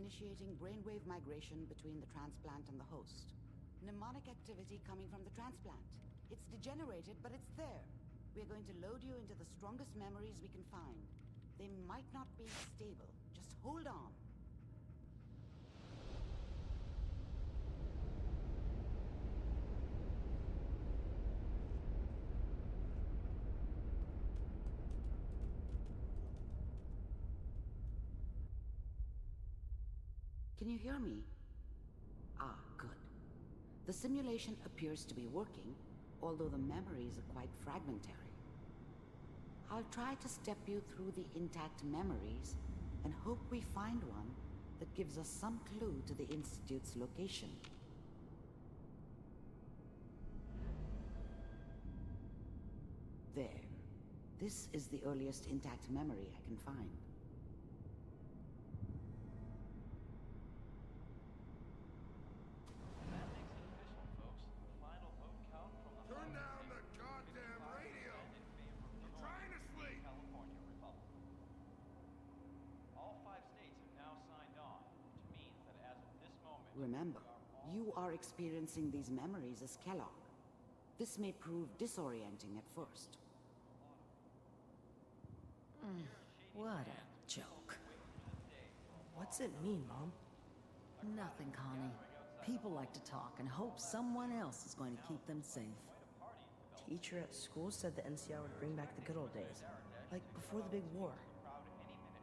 initiating brainwave migration between the transplant and the host. Mnemonic activity coming from the transplant. It's degenerated, but it's there. We're going to load you into the strongest memories we can find. They might not be stable. Just hold on. Can you hear me? Ah, good. The simulation appears to be working, although the memories are quite fragmentary. I'll try to step you through the intact memories and hope we find one that gives us some clue to the Institute's location. There. This is the earliest intact memory I can find. Turn down the goddamn radio! I'm trying to sleep! California Republic. All 5 states have now signed on, which means that as of this moment... Remember, you are experiencing these memories as Kellogg. This may prove disorienting at first. What a joke. What's it mean, Mom? Nothing, Connie. People like to talk and hope someone else is going to keep them safe. Teacher at school said the NCR would bring back the good old days, like before the big war.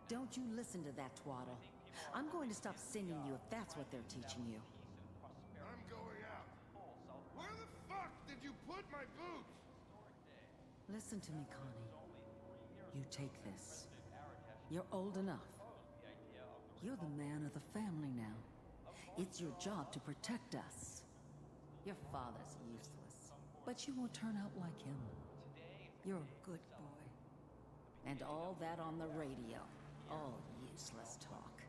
Don't you listen to that twaddle. I'm going to stop singing you if that's what they're teaching you. I'm going out. Where the fuck did you put my boots? Listen to me, Connie. You take this. You're old enough. You're the man of the family now. It's your job to protect us. Your father's useless, but you won't turn out like him. You're a good boy. And all that on the radio, all useless talk.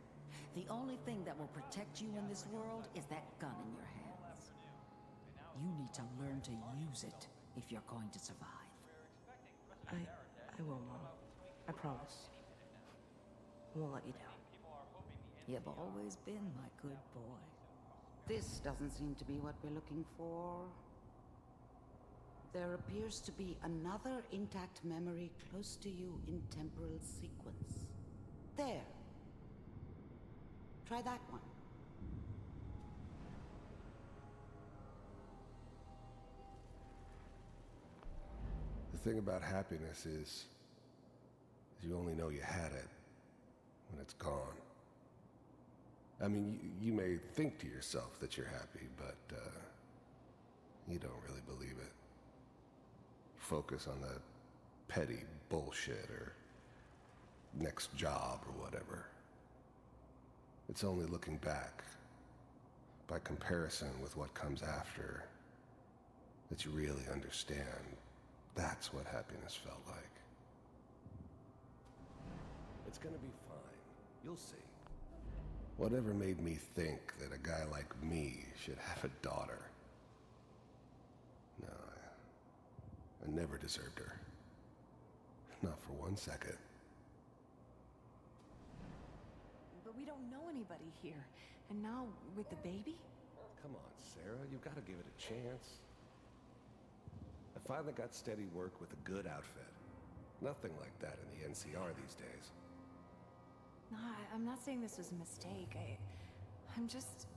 The only thing that will protect you in this world is that gun in your hands. You need to learn to use it if you're going to survive. I will, Mom. I promise. I won't let you down. You've always been my good boy. This doesn't seem to be what we're looking for. There appears to be another intact memory close to you in temporal sequence. There. Try that one. The thing about happiness is you only know you had it when it's gone. I mean, you may think to yourself that you're happy, but you don't really believe it. Focus on that petty bullshit or next job or whatever. It's only looking back, by comparison with what comes after, that you really understand. That's what happiness felt like. It's gonna be fine. You'll see. Whatever made me think that a guy like me should have a daughter? No, I never deserved her. Not for 1 second. But we don't know anybody here. And now, with the baby? Come on, Sarah, you've got to give it a chance. I finally got steady work with a good outfit. Nothing like that in the NCR these days. No, I'm not saying this was a mistake. I'm just...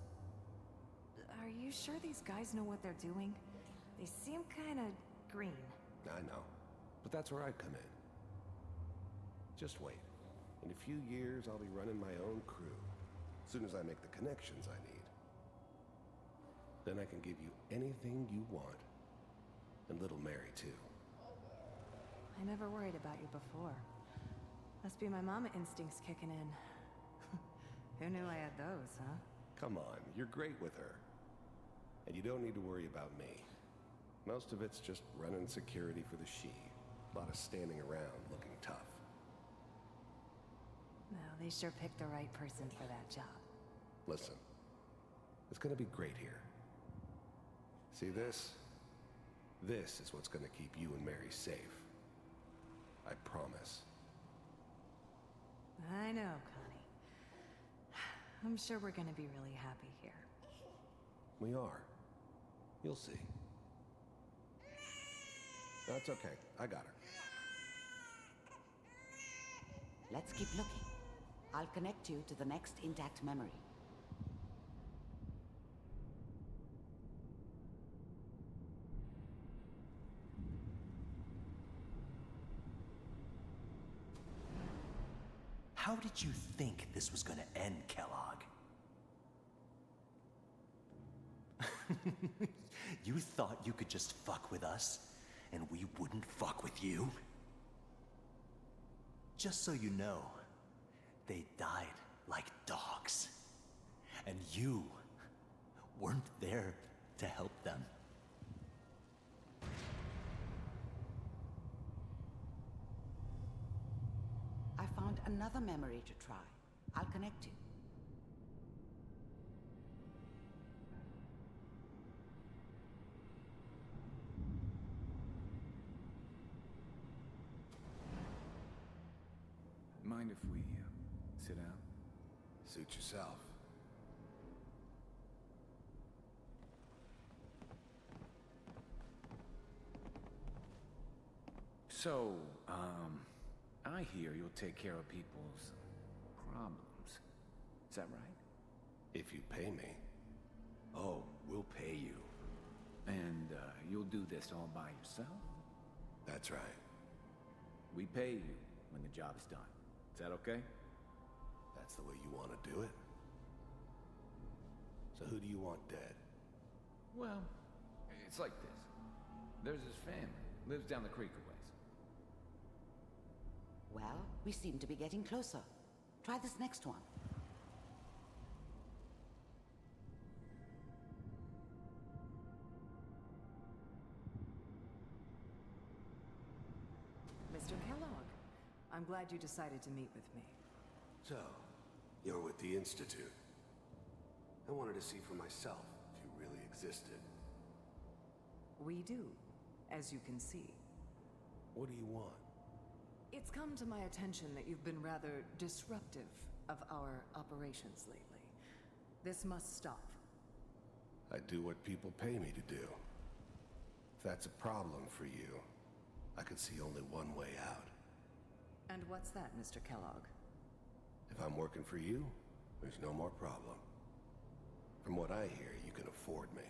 Are you sure these guys know what they're doing? They seem kinda green. I know, but that's where I come in. Just wait. In a few years, I'll be running my own crew. As soon as I make the connections I need. Then I can give you anything you want. And little Mary, too. I never worried about you before. Must be my mama instincts kicking in. Who knew I had those, huh? Come on, you're great with her. And you don't need to worry about me. Most of it's just running security for the she. A lot of standing around looking tough. No, they sure picked the right person for that job. Listen, it's gonna be great here. See this? This is what's gonna keep you and Mary safe. I promise. I know, Connie. I'm sure we're gonna be really happy here. We are. You'll see. That's okay. I got her. Let's keep looking. I'll connect you to the next intact memory. How did you think this was gonna end, Kellogg? You thought you could just fuck with us, and we wouldn't fuck with you? Just so you know, they died like dogs. And you weren't there to help them. I found another memory to try. I'll connect you. Mind if we sit down? Suit yourself. So, I hear you'll take care of people's problems. Is that right? If you pay me. Oh, we'll pay you. And, you'll do this all by yourself? That's right. We pay you when the job is done. Is that okay? That's the way you want to do it. So who do you want dead? Well, it's like this. There's this family, lives down the creek a ways. Well, we seem to be getting closer. Try this next one. Mr. Kellogg, I'm glad you decided to meet with me. So, you're with the Institute. I wanted to see for myself if you really existed. We do, as you can see. What do you want? It's come to my attention that you've been rather disruptive of our operations lately. This must stop. I do what people pay me to do. If that's a problem for you, I could see only one way out. And what's that, Mr. Kellogg? If I'm working for you, there's no more problem. From what I hear, you can afford me.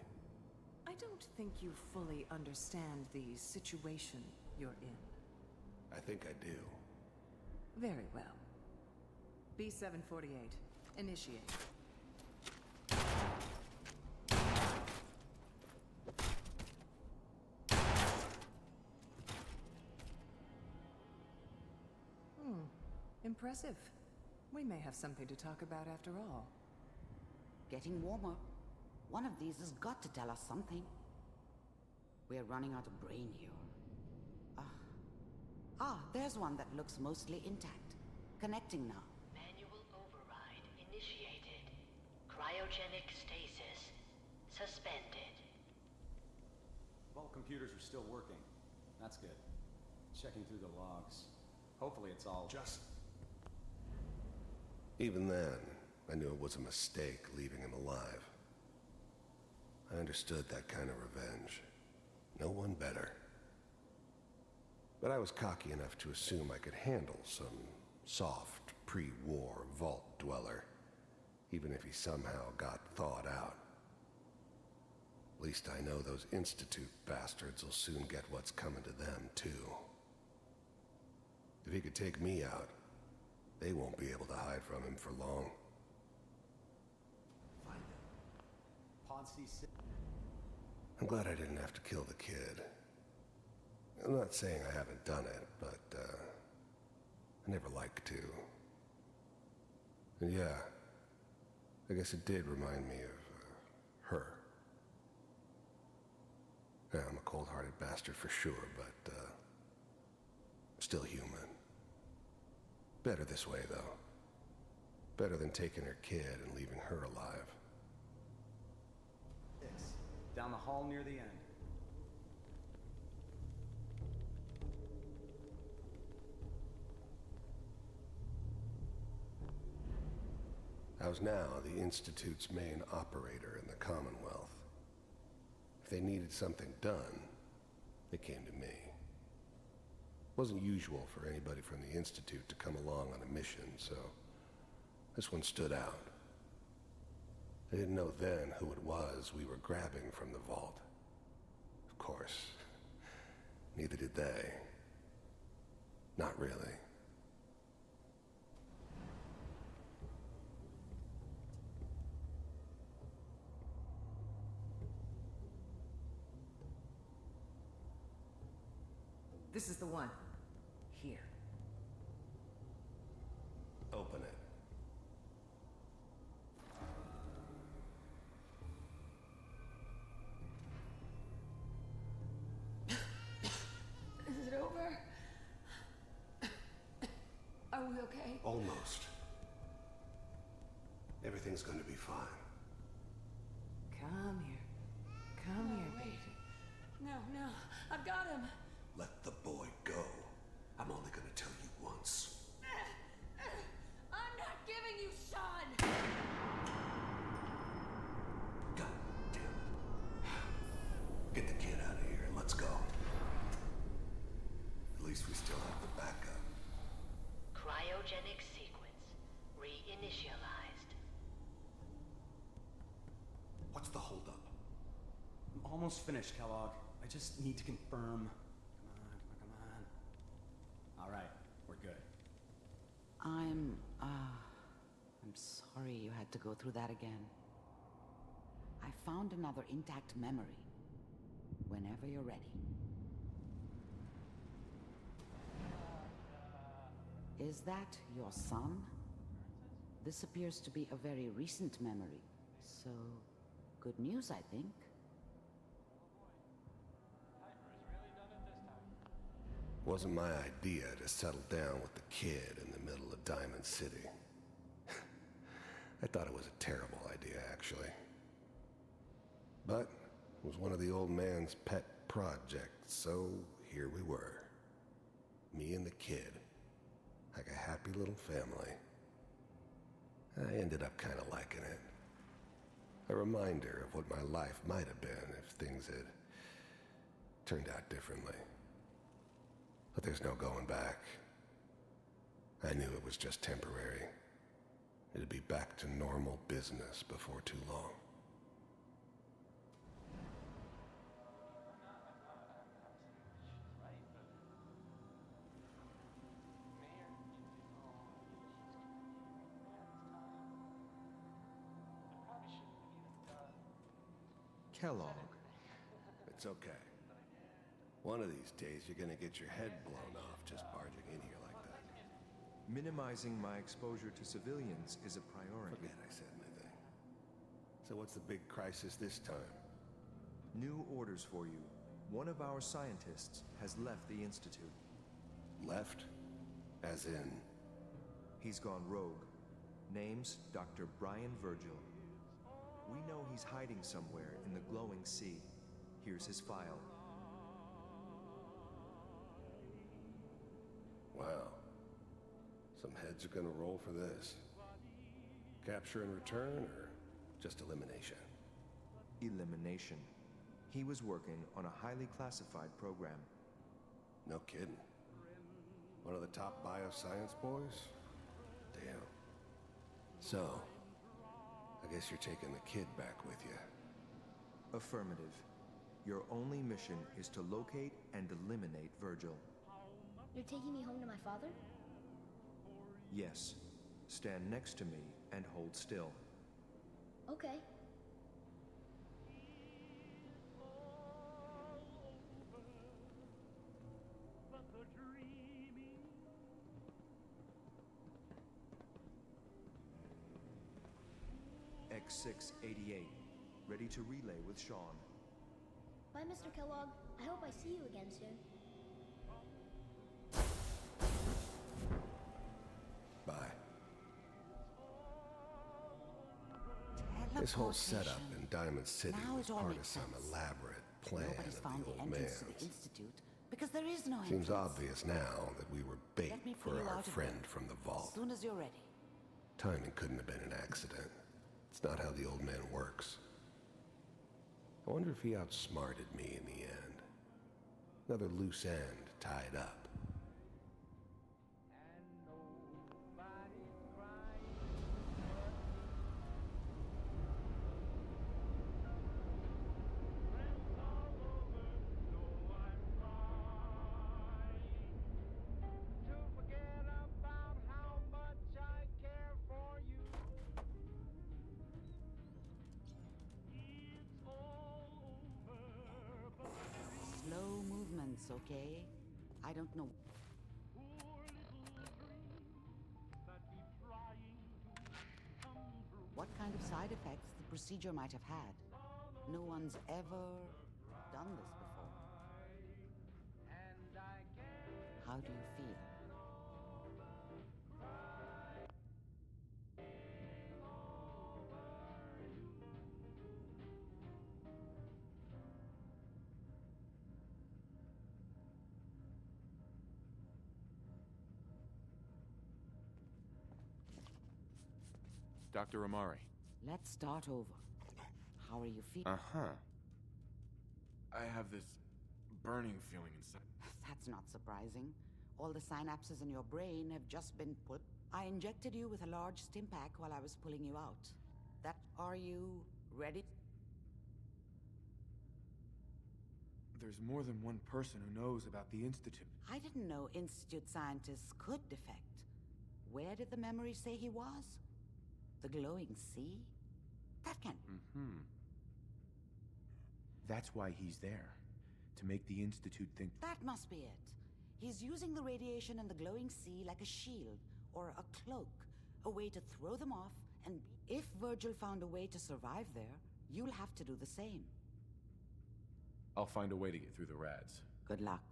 I don't think you fully understand the situation you're in. I think I do. Very well. B-748, initiate. Impressive. We may have something to talk about after all. Getting warmer. One of these has got to tell us something. We're running out of brain here. There's one that looks mostly intact. Connecting now. Manual override initiated. Cryogenic stasis suspended. Vault computers are still working. That's good. Checking through the logs. Hopefully it's all... Even then, I knew it was a mistake leaving him alive. I understood that kind of revenge. No one better. But I was cocky enough to assume I could handle some soft, pre-war vault dweller, even if he somehow got thawed out. At least I know those Institute bastards will soon get what's coming to them, too. If he could take me out, they won't be able to hide from him for long. Find them. Pod C6. I'm glad I didn't have to kill the kid. I'm not saying I haven't done it, but, I never liked to. And yeah, I guess it did remind me of, her. Yeah, I'm a cold-hearted bastard for sure, but, still human. Better this way, though. Better than taking her kid and leaving her alive. Down the hall near the end. I was now the Institute's main operator in the Commonwealth. If they needed something done, they came to me. It wasn't usual for anybody from the Institute to come along on a mission, so this one stood out. I didn't know then who it was we were grabbing from the vault. Of course, neither did they. Not really. This is the one. Here. Open it. Is it over? Are we okay? Almost. Everything's going to be fine. Come here. Come here, wait. baby. No, I've got him. Let the boy go. I'm only going to tell you once. I'm not giving you Sean! God damn it. Get the kid out of here and let's go. At least we still have the backup. Cryogenic sequence reinitialized. What's the holdup? I'm almost finished, Kellogg. I just need to confirm. Come on. All right, we're good. I'm sorry you had to go through that again. I found another intact memory. Whenever you're ready. Is that your son? This appears to be a very recent memory. So, good news, I think. Wasn't my idea to settle down with the kid in the middle of Diamond City. I thought it was a terrible idea, actually. But it was one of the old man's pet projects, so here we were. Me and the kid. Like a happy little family. I ended up kind of liking it. A reminder of what my life might have been if things had turned out differently. But there's no going back. I knew it was just temporary. It'd be back to normal business before too long. Kellogg. It's okay. One of these days, you're gonna get your head blown off just barging in here like that. Minimizing my exposure to civilians is a priority. Forget I said anything. So what's the big crisis this time? New orders for you. One of our scientists has left the Institute. Left? As in? He's gone rogue. Name's Dr. Brian Virgil. We know he's hiding somewhere in the glowing sea. Here's his file. Wow. Some heads are gonna roll for this. Capture and return, or just elimination? Elimination. He was working on a highly classified program. No kidding. One of the top bioscience boys? Damn. So, I guess you're taking the kid back with you. Affirmative. Your only mission is to locate and eliminate Virgil. You're taking me home to my father? Yes. Stand next to me and hold still. Okay. X688. Ready to relay with Sean. Bye, Mr. Kellogg. I hope I see you again soon. Bye. This whole setup in Diamond City Now was it all part of makes some sense. elaborate plan Nobody's of found the the old entrance to man's. the Institute because there is no entrance. Seems obvious now that we were bait Let me for pull you our out of friend bed from the as vault. soon as you're ready. Timing couldn't have been an accident. It's not how the old man works. I wonder if he outsmarted me in the end. Another loose end tied up. Slow movements, okay? I don't know. What kind of side effects the procedure might have had. No one's ever done this before. How do you feel? Dr. Amari. Let's start over. How are you feeling? Uh-huh. I have this burning feeling inside. That's not surprising. All the synapses in your brain have just been put. I injected you with a large stim pack while I was pulling you out. Are you ready? There's more than one person who knows about the Institute. I didn't know Institute scientists could defect. Where did the memory say he was? The glowing sea? That can't... Mm-hmm. That's why he's there. To make the Institute think... That must be it. He's using the radiation in the glowing sea like a shield, or a cloak. A way to throw them off, and if Virgil found a way to survive there, you'll have to do the same. I'll find a way to get through the rads. Good luck.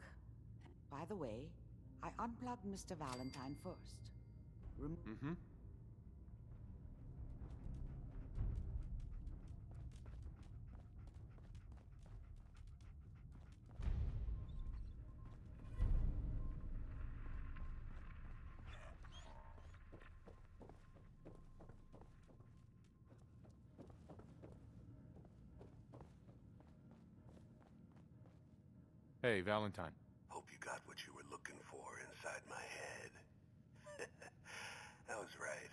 By the way, I unplugged Mr. Valentine first. Mm-hmm. Hey, Valentine. Hope you got what you were looking for inside my head. I was right.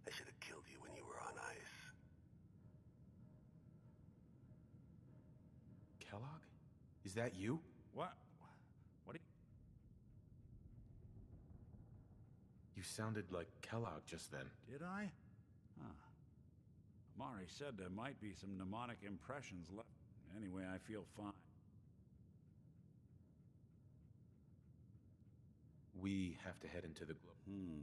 I should have killed you when you were on ice. Kellogg? Is that you? What? You sounded like Kellogg just then. Did I? Huh. Amari said there might be some mnemonic impressions left. Anyway, I feel fine. We have to head into the glow.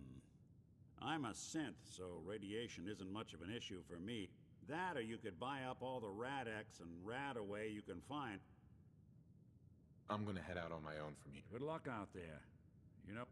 I'm a synth, so radiation isn't much of an issue for me. That or you could buy up all the Rad-X and Rad-Away you can find. I'm gonna head out on my own from here. Good luck out there. You know...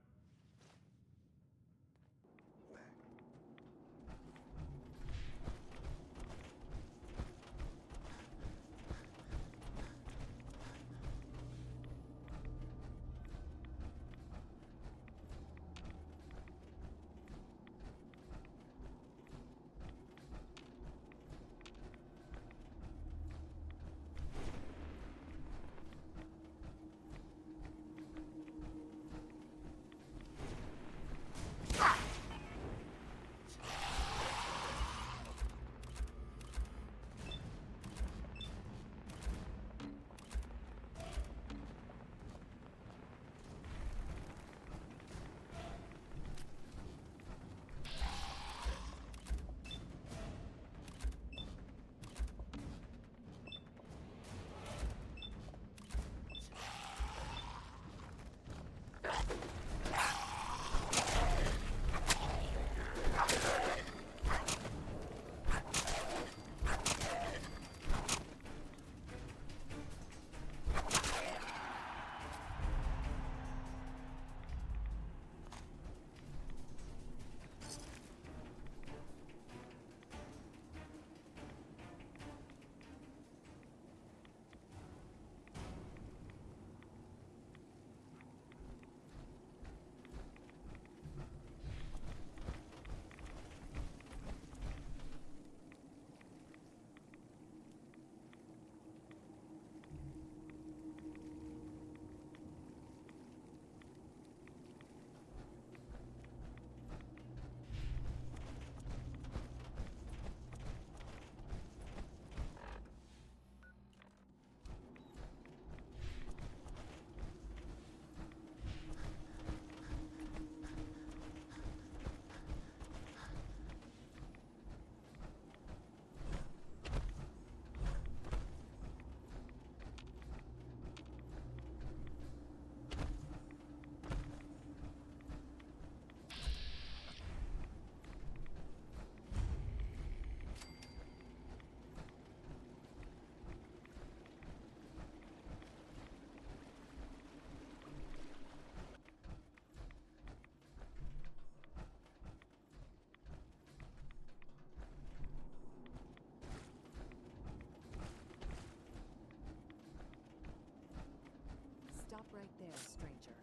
Stop right there, stranger.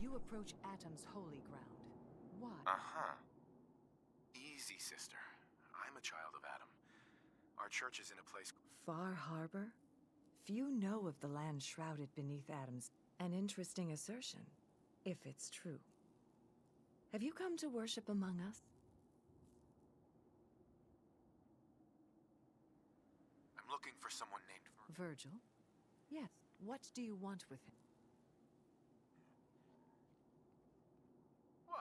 You approach Atom's holy ground. Why? Uh-huh. Easy, sister. I'm a child of Atom. Our church is in a place... Far Harbor? Few know of the land shrouded beneath Atom's. An interesting assertion, if it's true. Have you come to worship among us? I'm looking for someone named... Virgil? Yes. What do you want with him? What?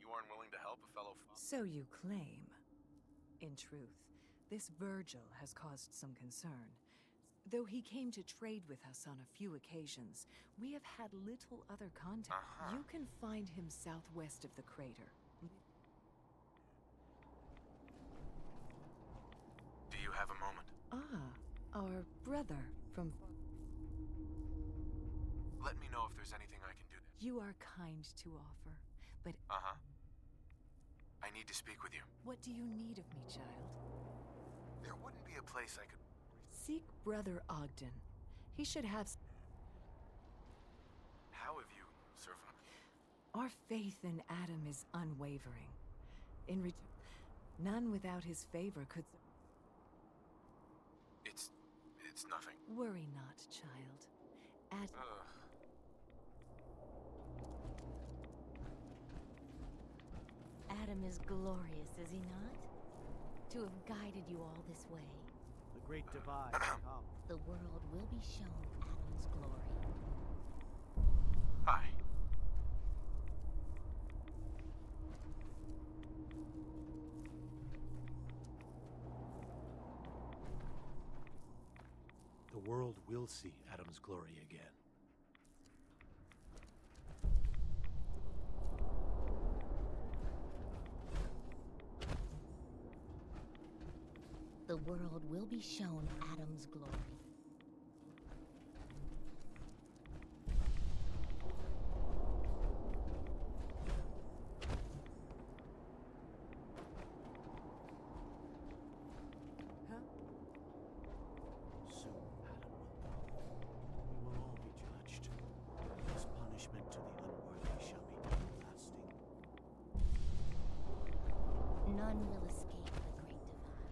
You aren't willing to help a fellow... So you claim. In truth, this Virgil has caused some concern. Though he came to trade with us on a few occasions, we have had little other contact. You can find him southwest of the crater. Do you have a moment? Ah, our brother from... Let me know if there's anything I can do. You are kind to offer, but... Uh-huh. I need to speak with you. What do you need of me, child? There wouldn't be a place I could... Seek Brother Ogden. He should have... How have you survived? Our faith in Adam is unwavering. In return, none without his favor could... It's nothing. Worry not, child. Adam is glorious, is he not? To have guided you all this way. The great divide come. The world will be shown Adam's glory. Hi. The world will see Adam's glory again. The world will be shown Adam's glory. Soon, Adam will know. We will all be judged. His punishment to the unworthy shall be everlasting. None will escape the great divide.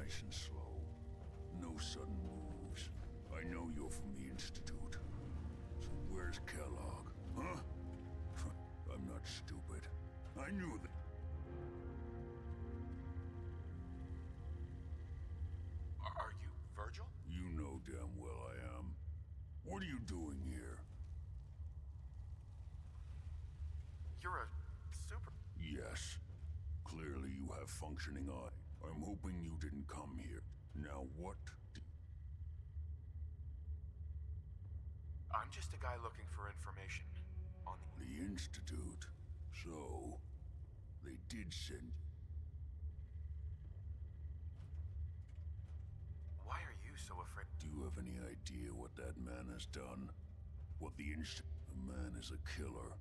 nice and slow. No sudden moves. I know you're from the Institute. So where's Kellogg? Huh? I'm not stupid. I knew that. Are you Virgil? You know damn well I am. What are you doing here? You're a super... Yes. Clearly you have functioning eye. I'm hoping you didn't come here. Now what? I'm just a guy looking for information on The Institute. So, they did send... Why are you so afraid? Do you have any idea what that man has done? What the Institute... The man is a killer.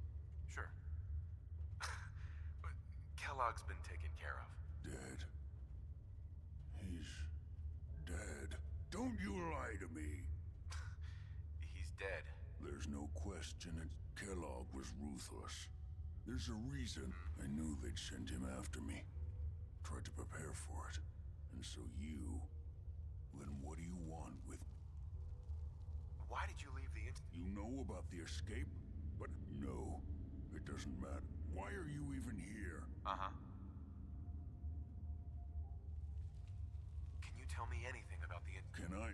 Sure. But Kellogg's been taken care of. Dead. He's... dead. Don't you lie to me! He's dead. There's no question that Kellogg was ruthless. There's a reason. I knew they'd send him after me. Tried to prepare for it. And so you... Then what do you want with... Why did you leave the Institute? You know about the escape? But no, it doesn't matter. Why are you even here? Uh-huh. Can you tell me anything about the Can I?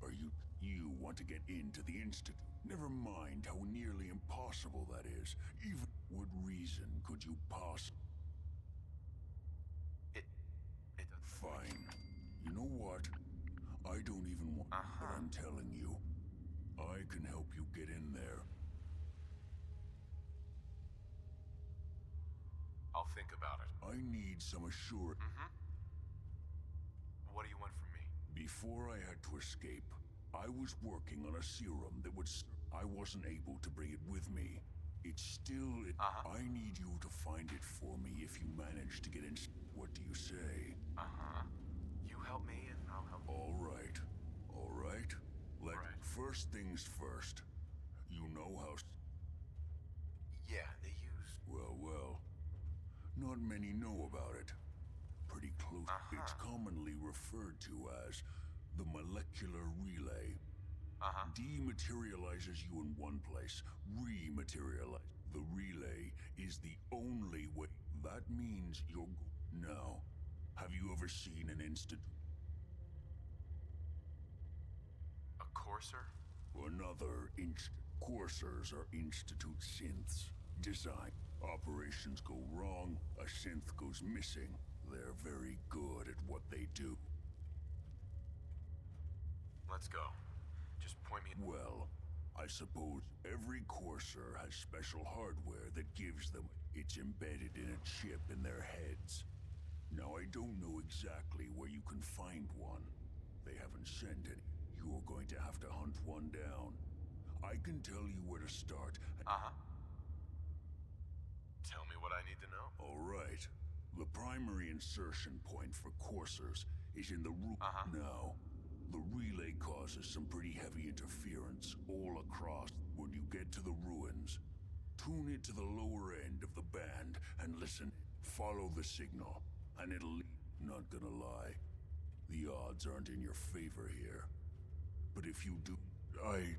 Are you... You want to get into the Institute? Never mind how nearly impossible that is. Even... What reason could you possibly... It Fine. You know what? I don't even want... But I'm telling you. I can help you get in there. I'll think about it. I need some assurance. What do you want from me? Before I had to escape, I was working on a serum that would... I wasn't able to bring it with me. It's still... I need you to find it for me if you manage to get in... What do you say? You help me and I'll help you. All right. All right. First things first. You know how... Yeah, they use... Well. Not many know about it. Pretty close. It's commonly referred to as the molecular relay. Dematerializes you in one place, rematerialize. The relay is the only way. That means you're... Now, have you ever seen an institute? A courser? Another coursers are institute synths. Design. Operations go wrong, a synth goes missing. They're very good at what they do. Let's go. Just point me... Well, I suppose every courser has special hardware that gives them... It's embedded in a chip in their heads. Now, I don't know exactly where you can find one. They haven't sent any. You're going to have to hunt one down. I can tell you where to start. Tell me what I need to know. All right. The primary insertion point for coursers is in the Now, the relay causes some pretty heavy interference all across. When you get to the ruins, tune it to the lower end of the band and listen. Follow the signal, and it'll lead. Not gonna lie, the odds aren't in your favor here. But if you do, Right.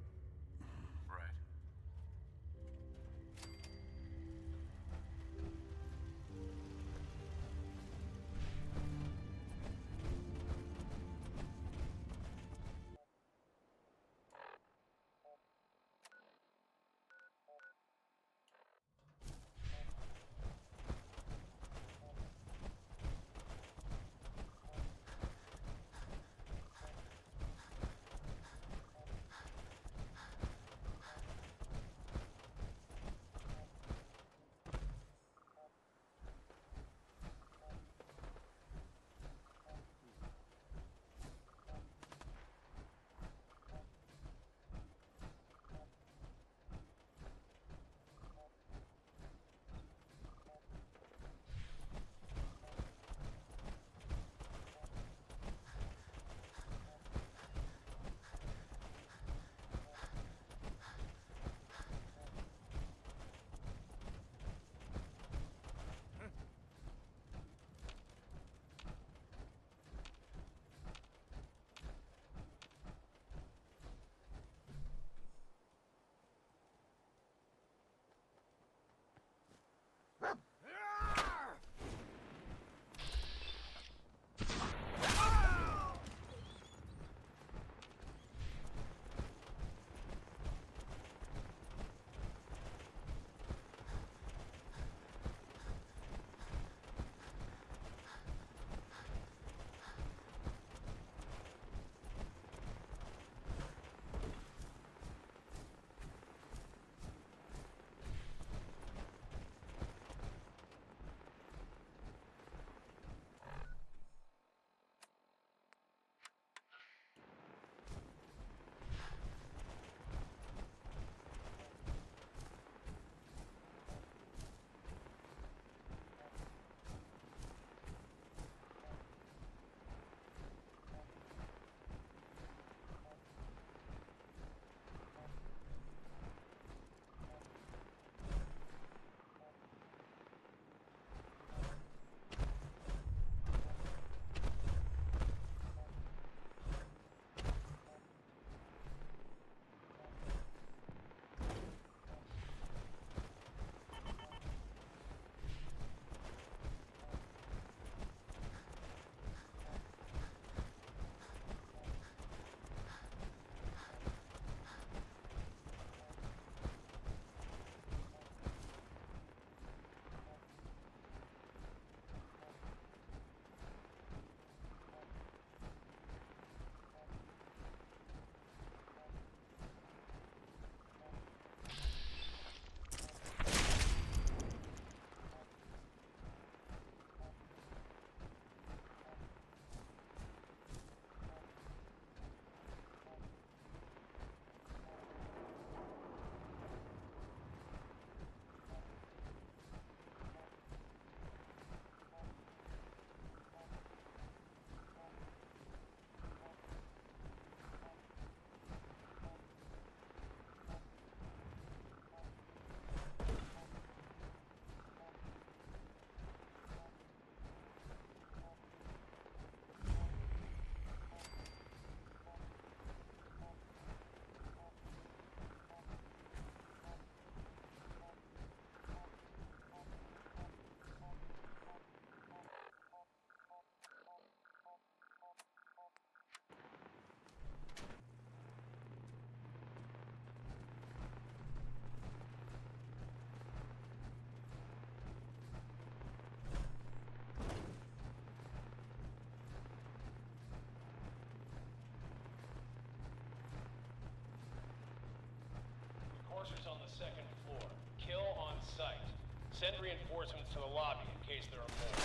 Send reinforcements to the lobby in case there are more.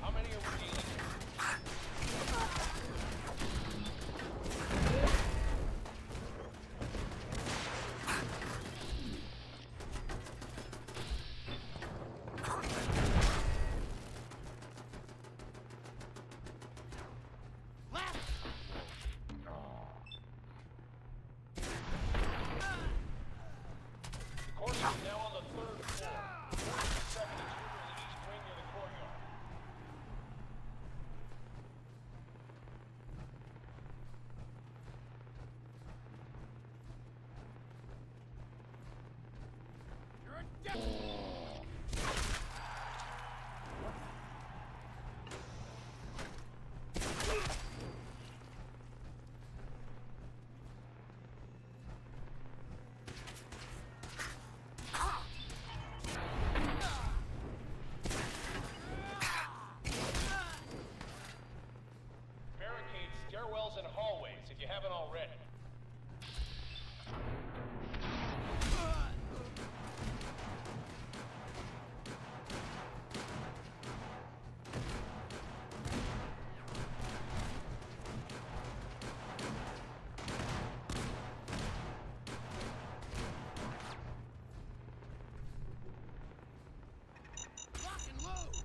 How many are we dealing with? The course is now on the 3rd floor. Second is over in the east wing near the courtyard. You're a Barricades, stairwells, and hallways if you haven't already. Lock and load!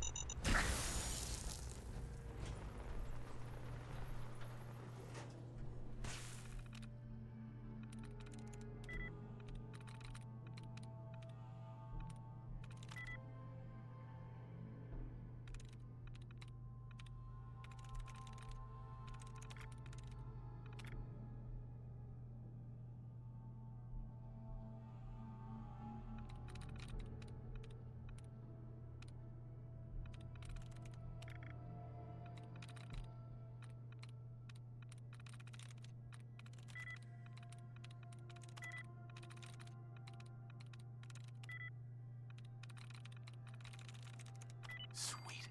Sweet.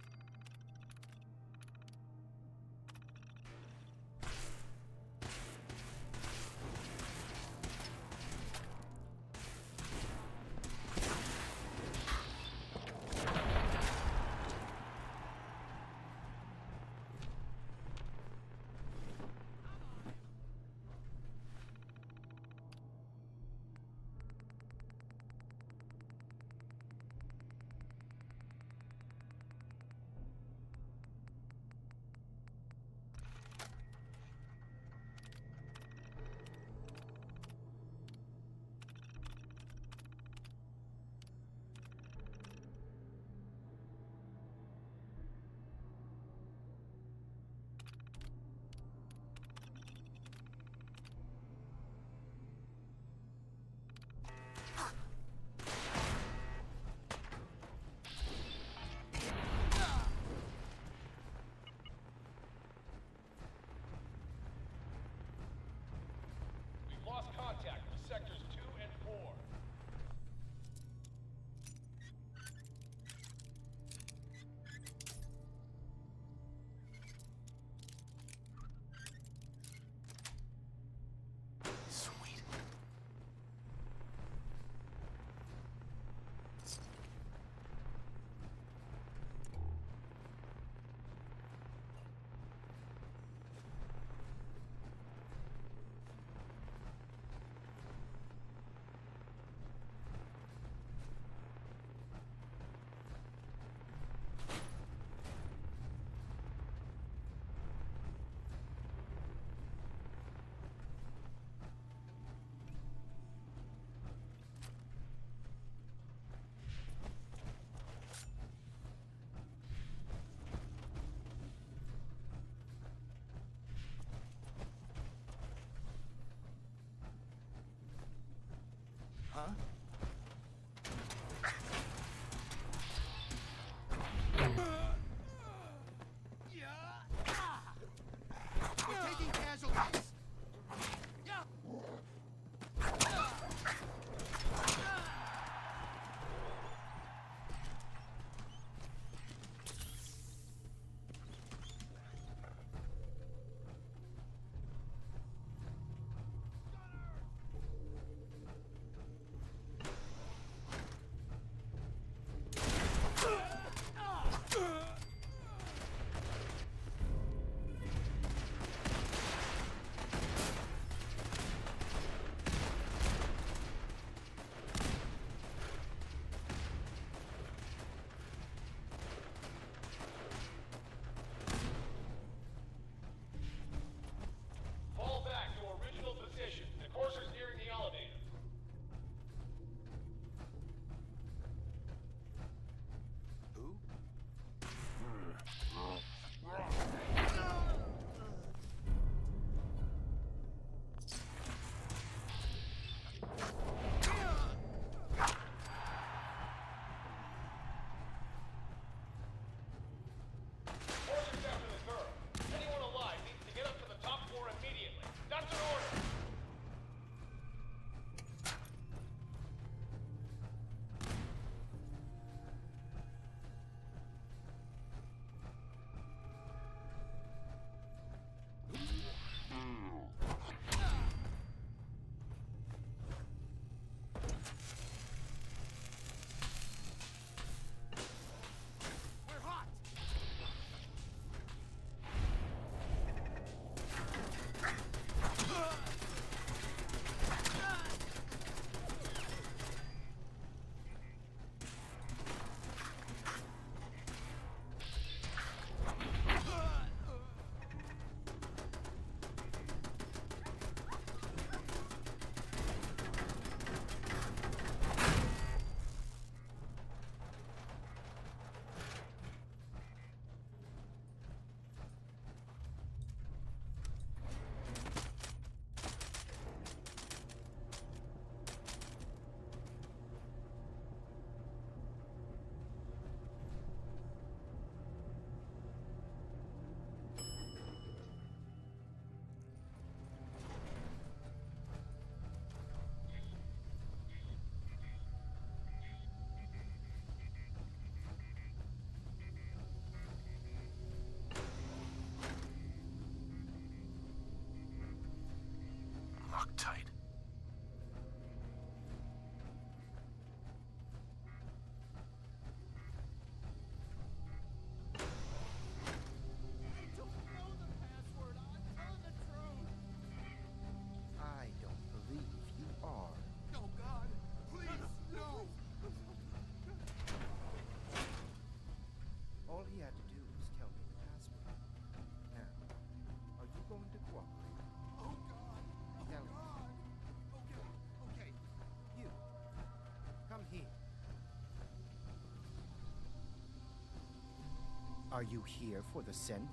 Are you here for the synth?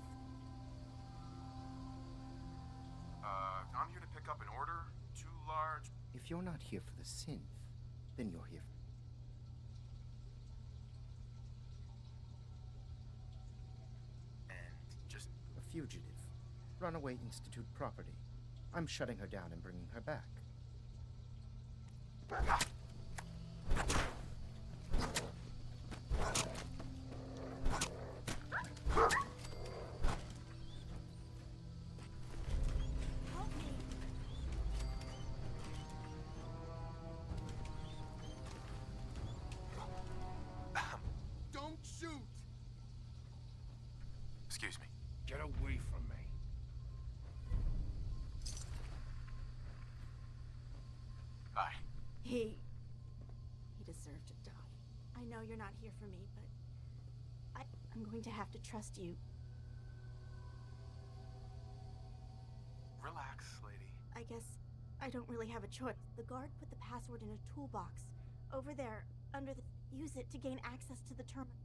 I'm here to pick up an order. Too large. If you're not here for the synth, then you're here And just... A fugitive. Runaway Institute property. I'm shutting her down and bringing her back. Don't shoot! Excuse me. Get away from me. Hi. He deserved to die. I know you're not here for me, but I'm going to have to trust you. Relax, lady. I guess I don't really have a choice. The guard put the password in a toolbox. Over there, under the... Use it to gain access to the terminal.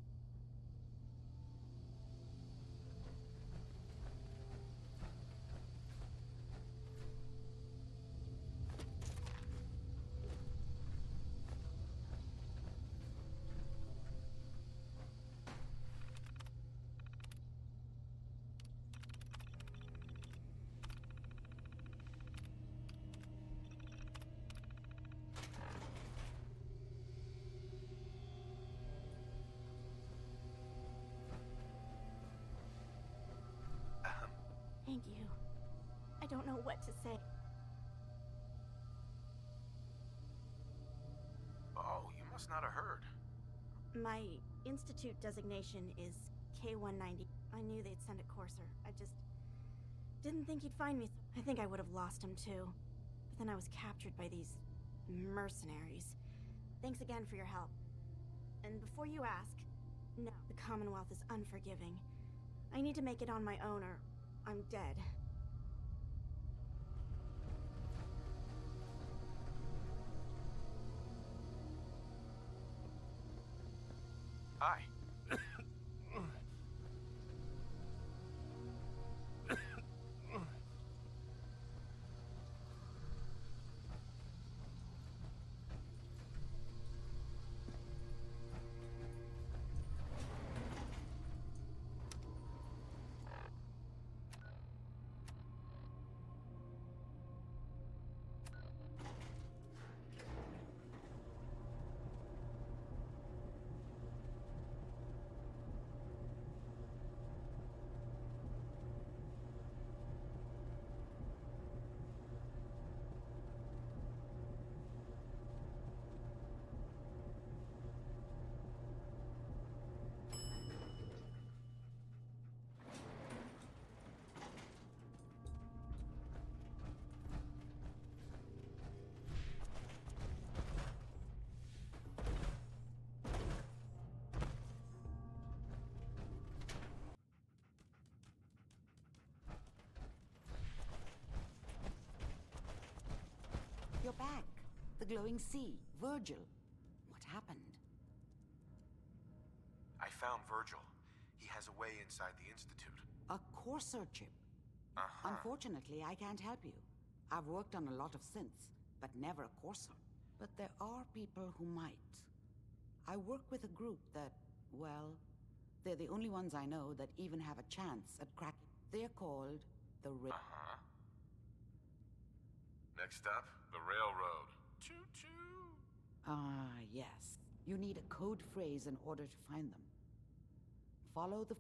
Thank you. I don't know what to say. Oh, you must not have heard. My institute designation is K-190. I knew they'd send a courser. I just didn't think he'd find me. I think I would have lost him too. But then I was captured by these mercenaries. Thanks again for your help. And before you ask, no, the Commonwealth is unforgiving. I need to make it on my own or I'm dead. Hi. You're back. The glowing sea. Virgil. What happened? I found Virgil. He has a way inside the Institute. A Courser chip. Unfortunately, I can't help you. I've worked on a lot of synths, but never a Courser. But there are people who might. I work with a group that, well, they're the only ones I know that even have a chance at cracking. They're called the Next up, the railroad. Choo-choo! Ah, yes. You need a code phrase in order to find them. Follow the...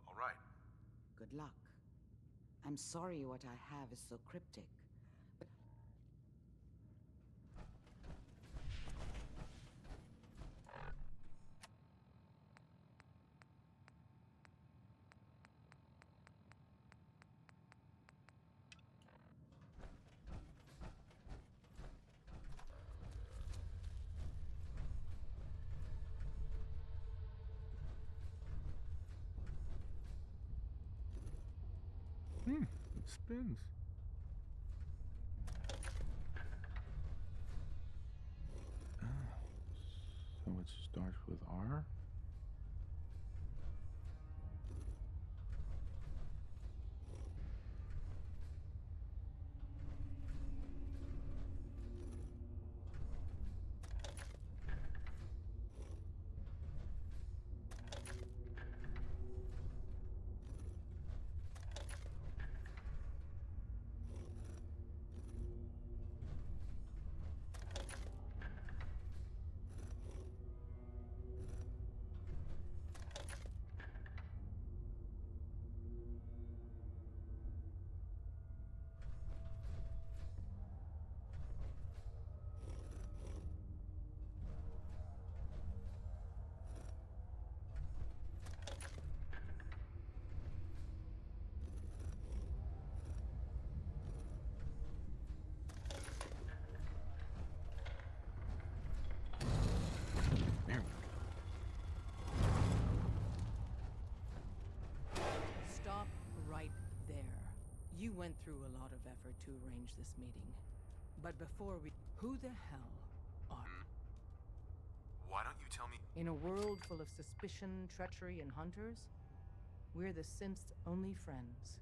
All right. Good luck. I'm sorry what I have is so cryptic. But... It spins. So it starts with R? Stop right there. You went through a lot of effort to arrange this meeting. But before we... Who the hell are... Why don't you tell me? In a world full of suspicion, treachery, and hunters, we're the synth's only friends.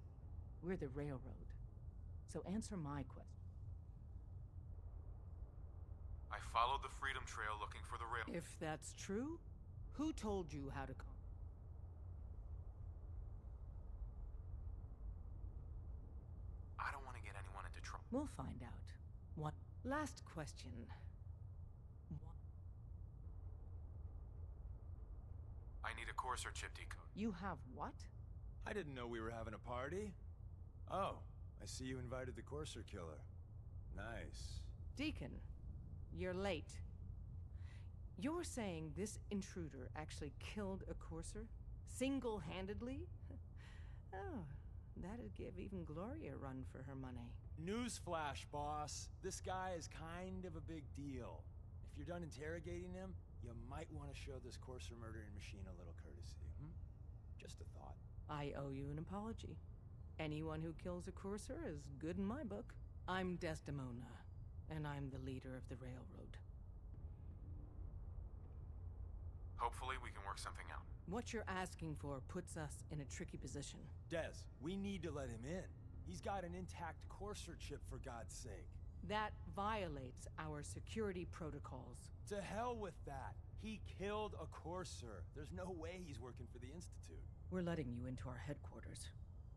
We're the Railroad. So answer my question. I followed the Freedom Trail looking for the rail. If that's true, who told you how to come? I don't want to get anyone into trouble. We'll find out. What? Last question. I need a Courser chip decode. You have what? I didn't know we were having a party. Oh, I see you invited the Courser killer. Nice. Deacon, you're late. You're saying this intruder actually killed a Courser? Single-handedly? Oh, that'd give even Gloria a run for her money. Newsflash, boss. This guy is kind of a big deal. If you're done interrogating him, you might want to show this Courser murdering machine a little courtesy. Just a thought. I owe you an apology. Anyone who kills a Courser is good in my book. I'm Desdemona, and I'm the leader of the Railroad. Hopefully we can work something out. What you're asking for puts us in a tricky position. Des, we need to let him in. He's got an intact Courser chip, for God's sake. That violates our security protocols. To hell with that. He killed a Courser. There's no way he's working for the Institute. We're letting you into our headquarters.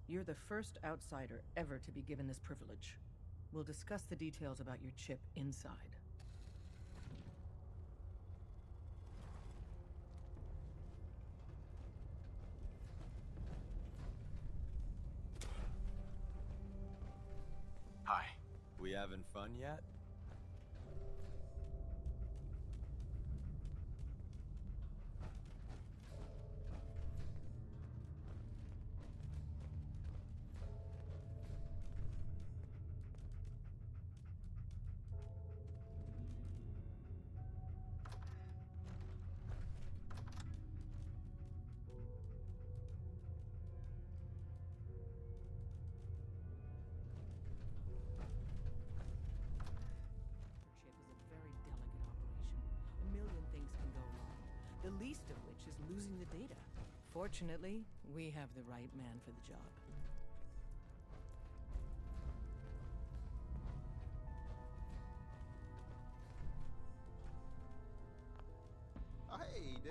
You're the first outsider ever to be given this privilege. We'll discuss the details about your chip inside. Hi. We having fun yet? The least of which is losing the data. Fortunately, we have the right man for the job. Hey, Des.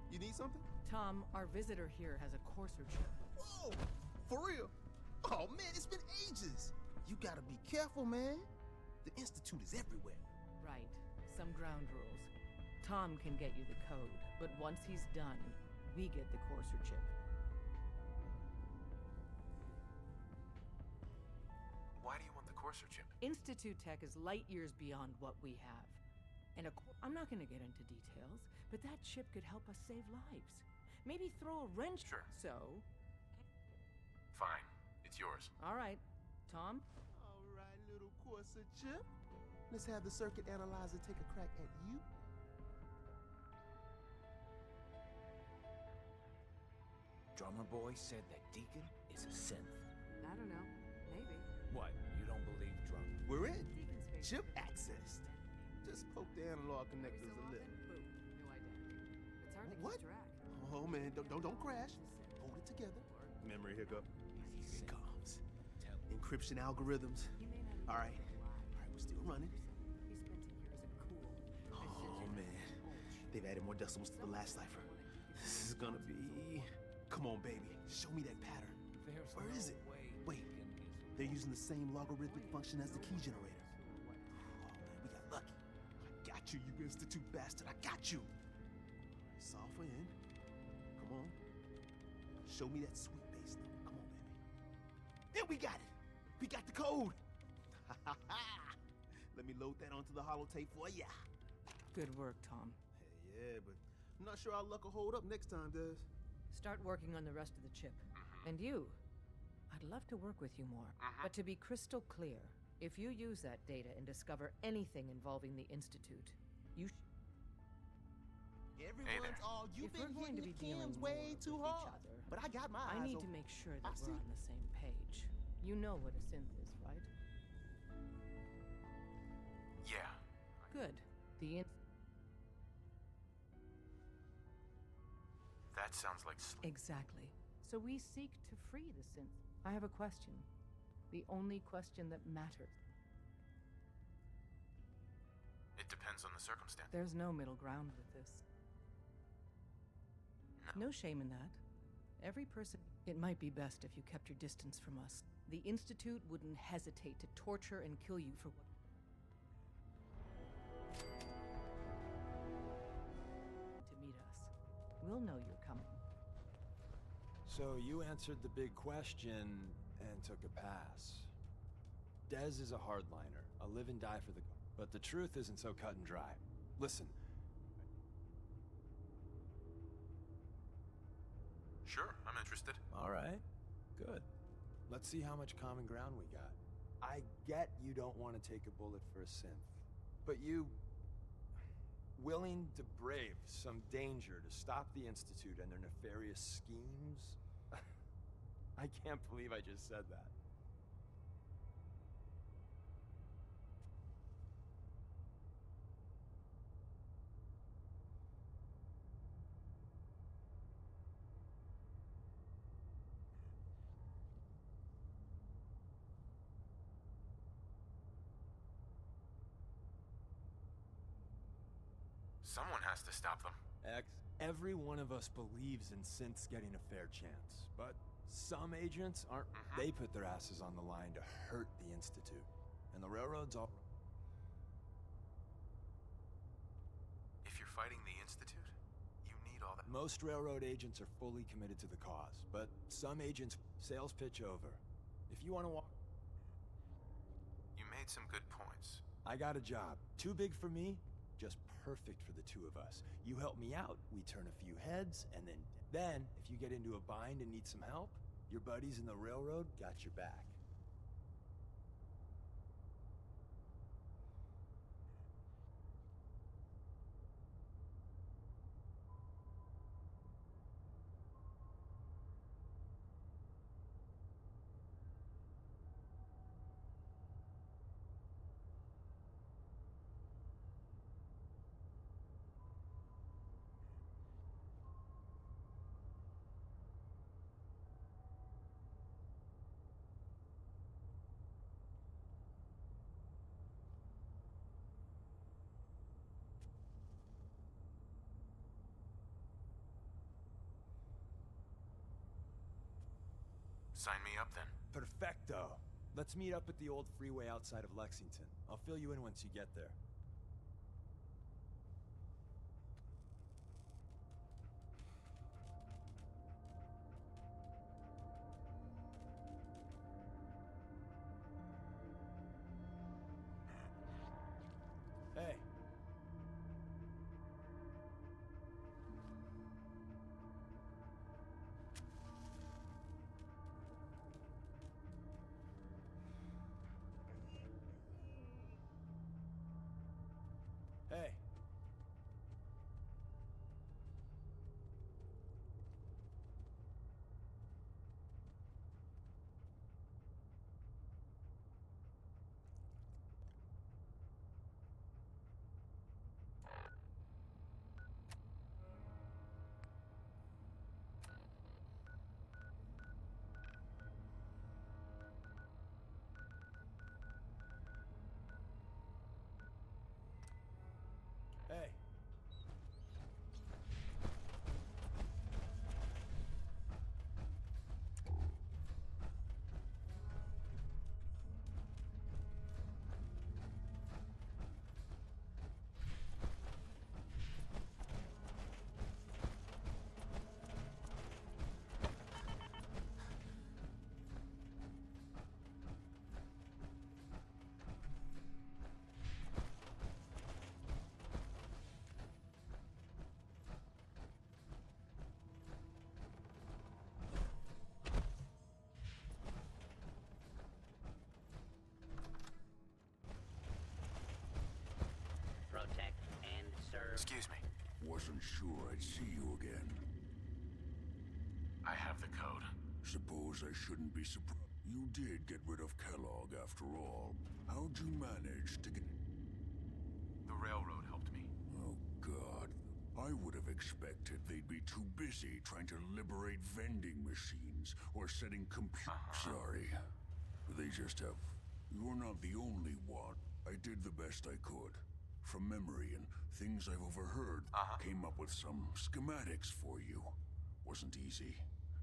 You need something? Tom, our visitor here has a Courser chip. Whoa! For real? Oh, man, it's been ages. You gotta be careful, man. The Institute is everywhere. Right. Some ground rules. Tom can get you the code, but once he's done, we get the Courser chip. Why do you want the Courser chip? Institute tech is light years beyond what we have. And I'm not gonna get into details, but that chip could help us save lives. Maybe throw a wrench. Sure. So... Fine. It's yours. All right. Tom? All right, little Courser chip. Let's have the circuit analyzer take a crack at you. Drummer boy said that Deacon is a synth. I don't know. Maybe. What? You don't believe drum? We're in. Chip accessed. Just poke the analog connectors a little. Boom. New identity. hard to keep What? track. Oh man, don't crash. Hold it together. Memory hiccup. Here it comes. Encryption algorithms. All right, we're still running. Oh man, they've added more decimals to the last cipher. This is gonna be. Come on, baby, show me that pattern. Where is it? Wait, they're using the same logarithmic function as the key generator. Oh man, we got lucky. I got you, you Institute bastard. I got you. Solve for N. Come on. Show me that sweet bass number. Come on, baby. And we got it. We got the code. Let me load that onto the holotape for ya. Good work, Tom. Hey, yeah, but I'm not sure our luck will hold up next time, Des. Start working on the rest of the chip. And you, I'd love to work with you more. But to be crystal clear, if you use that data and discover anything involving the Institute, you Everyone's all, you've been hitting your cans way too hard. But I got my eyes I need open. to make sure that we're on the same page. You know what a synth is, right? Yeah. Good. That sounds like Exactly. So we seek to free the synth. I have a question. The only question that matters. It depends on the circumstance. There's no middle ground with this. No shame in that. Every person... It might be best if you kept your distance from us. The Institute wouldn't hesitate to torture and kill you for what... to meet us. We'll know you're coming. So you answered the big question and took a pass. Dez is a hardliner, a live and die for the... But the truth isn't so cut and dry. Listen. Sure, I'm interested. All right, good. Let's see how much common ground we got. I get you don't want to take a bullet for a synth, but you... willing to brave some danger to stop the Institute and their nefarious schemes? I can't believe I just said that. Someone has to stop them. Every one of us believes in synths getting a fair chance, but some agents aren't. They put their asses on the line to hurt the Institute. And the railroads all... If you're fighting the Institute, you need all that. Most railroad agents are fully committed to the cause, but some agents sales pitch over. If you want to walk... You made some good points. I got a job. Too big for me, just perfect for the two of us. You help me out, we turn a few heads, and then, if you get into a bind and need some help, your buddies in the railroad got your back. Sign me up then. Perfecto. Let's meet up at the old freeway outside of Lexington. I'll fill you in once you get there. Hey. Excuse me. Wasn't sure I'd see you again. I have the code. Suppose I shouldn't be surprised. You did get rid of Kellogg after all. How'd you manage to get... The railroad helped me. Oh, God. I would have expected they'd be too busy trying to liberate vending machines or setting Sorry. They just have... You're not the only one. I did the best I could. From memory and things I've overheard, came up with some schematics for you. Wasn't easy.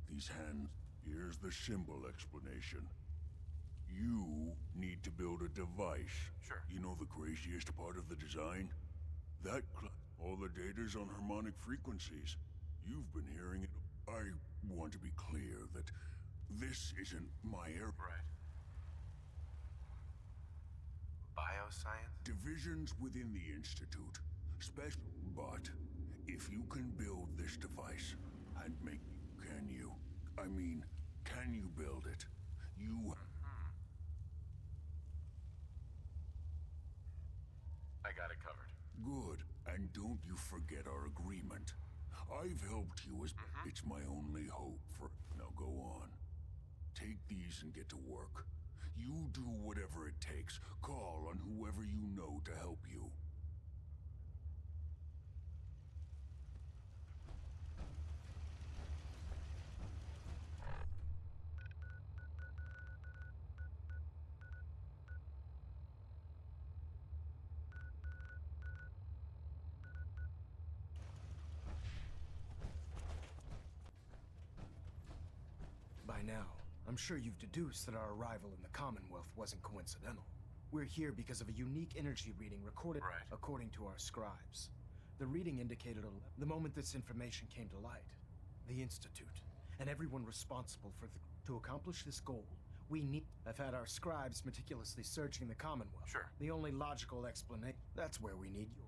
These hands... Here's the symbol explanation. You need to build a device. Sure. You know the craziest part of the design? All the data's on harmonic frequencies. You've been hearing it. I want to be clear that this isn't my area. Right. Bioscience? Divisions within the Institute. Special. But if you can build this device and make... Can you? I mean, can you build it? You... I got it covered. Good. And don't you forget our agreement. I've helped you as... It's my only hope for... Now go on. Take these and get to work. You do whatever it takes. Call on whoever you know to help you. By now, I'm sure you've deduced that our arrival in the Commonwealth wasn't coincidental. We're here because of a unique energy reading recorded according to our scribes. The reading indicated the moment this information came to light. The Institute, and everyone responsible for to accomplish this goal, we need... I've had our scribes meticulously searching the Commonwealth. Sure. The only logical explanation... That's where we need you.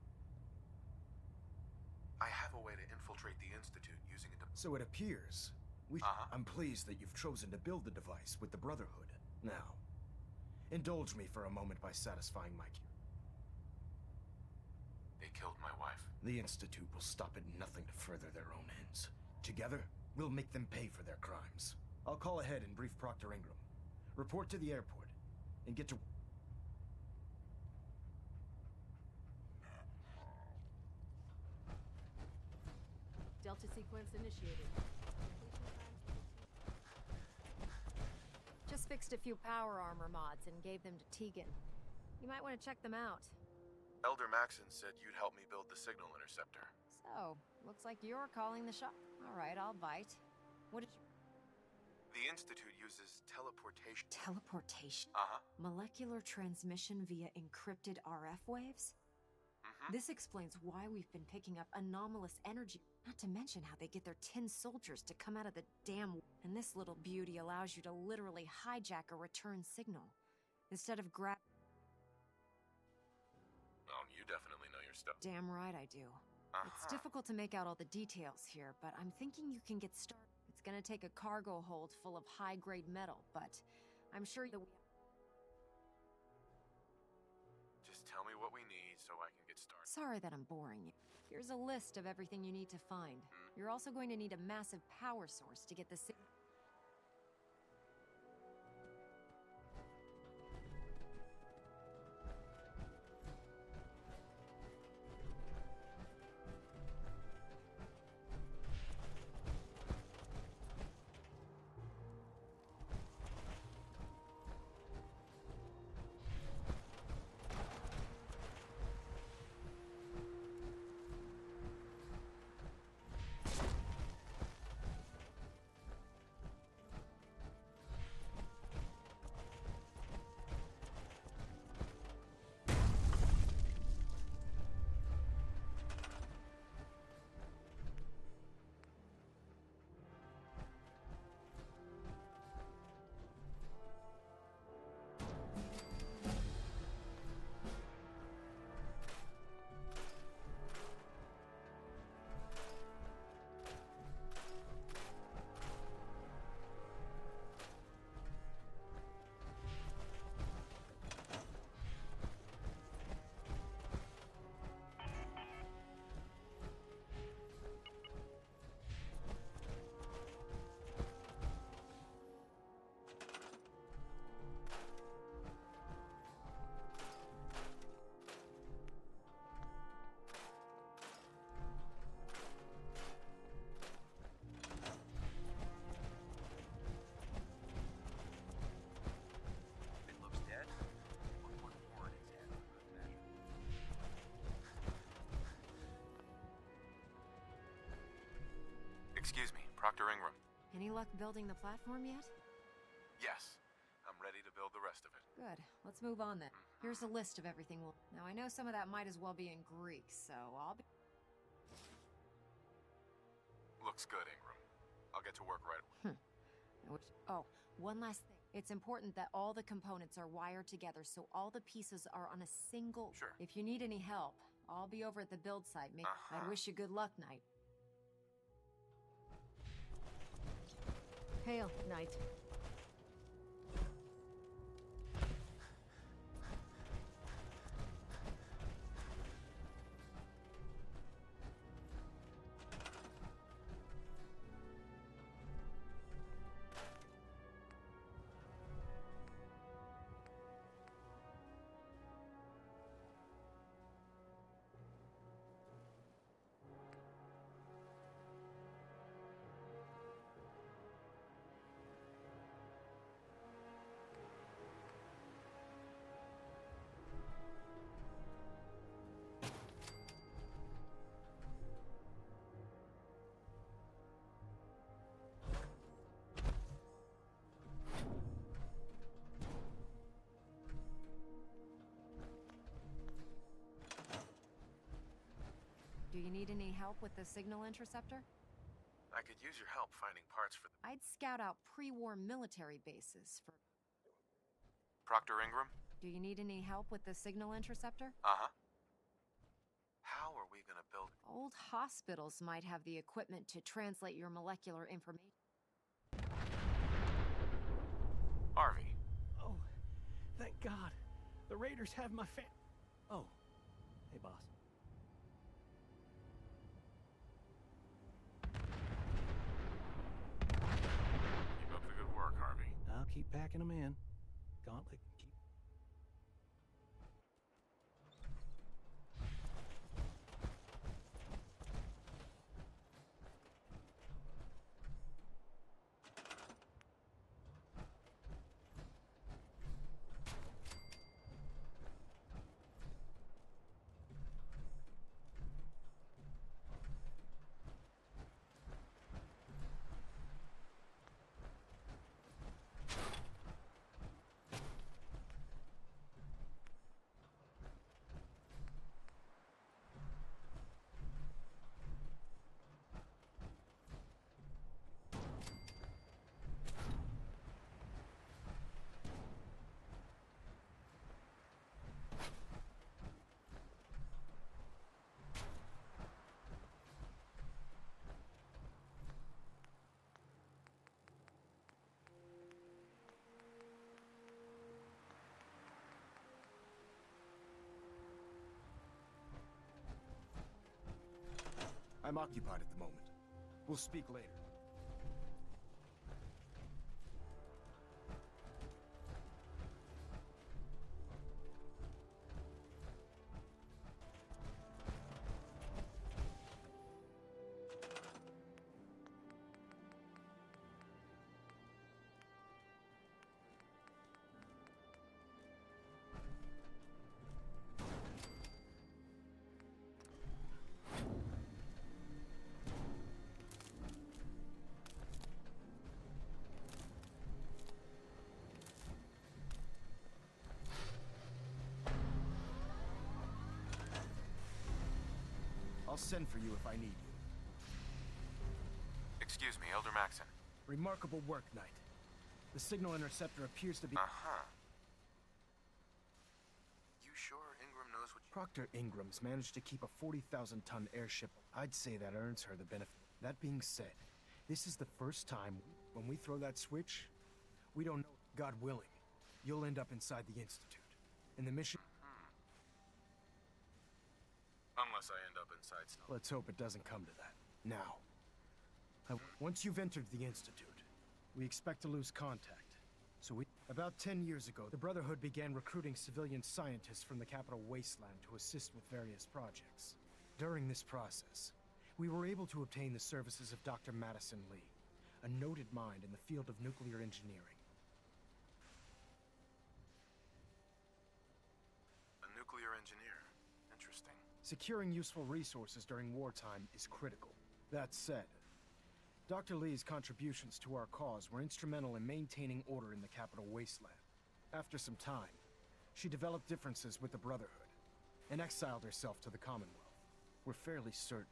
I have a way to infiltrate the Institute using a... So it appears... I'm pleased that you've chosen to build the device with the Brotherhood. Now, indulge me for a moment by satisfying my... They killed my wife. The Institute will stop at nothing to further their own ends. Together, we'll make them pay for their crimes. I'll call ahead and brief Proctor Ingram. Report to the airport, and get to... Delta sequence initiated. Just fixed a few power armor mods and gave them to Tegan. You might want to check them out. Elder Maxon said you'd help me build the signal interceptor. So, looks like you're calling the shot. All right, I'll bite. What did you... The Institute uses teleportation. Teleportation? Uh-huh. Molecular transmission via encrypted RF waves? This explains why we've been picking up anomalous energy. Not to mention how they get their tin soldiers to come out of the damn... And this little beauty allows you to literally hijack a return signal. Instead of grab... Oh, you definitely know your stuff. Damn right I do. It's difficult to make out all the details here, but I'm thinking you can get started. It's gonna take a cargo hold full of high-grade metal, but I'm sure that we... Just tell me what we need so I can get started. Sorry that I'm boring you. Here's a list of everything you need to find. You're also going to need a massive power source to get the signal. Excuse me, Proctor Ingram. Any luck building the platform yet? Yes. I'm ready to build the rest of it. Good. Let's move on then. Here's a list of everything we'll... Now, I know some of that might as well be in Greek, so I'll be... Looks good, Ingram. I'll get to work right away. Oh, one last thing. It's important that all the components are wired together so all the pieces are on a single... Sure. If you need any help, I'll be over at the build site. I'd wish you good luck, Knight. Hail, Knight. Do you need any help with the signal interceptor? I could use your help finding parts for the... I'd scout out pre-war military bases for... Proctor Ingram? Do you need any help with the signal interceptor? Uh-huh. How are we gonna build it? Old hospitals might have the equipment to translate your molecular information. Harvey. Oh, thank God. The Raiders have my Oh, hey, boss. Keep up the good work, Harvey. I'll keep packing them in. Gauntlet. I'm occupied at the moment. We'll speak later. I'll send for you if I need you. Excuse me, Elder Maxon. Remarkable work, Knight. The signal interceptor appears to be... Uh-huh. You sure Ingram knows what you... Proctor Ingram's managed to keep a 40,000-ton airship. I'd say that earns her the benefit. That being said, this is the first time when we throw that switch, we don't know, God willing, you'll end up inside the Institute. And the mission... Unless I end up inside stuff. Let's hope it doesn't come to that. Now, once you've entered the Institute, we expect to lose contact. So about 10 years ago, the Brotherhood began recruiting civilian scientists from the capital wasteland to assist with various projects. During this process, we were able to obtain the services of Dr. Madison Lee, a noted mind in the field of nuclear engineering. A nuclear engineer. Interesting. Securing useful resources during wartime is critical. That said, Dr. Lee's contributions to our cause were instrumental in maintaining order in the capital wasteland. After some time, she developed differences with the Brotherhood and exiled herself to the Commonwealth. We're fairly certain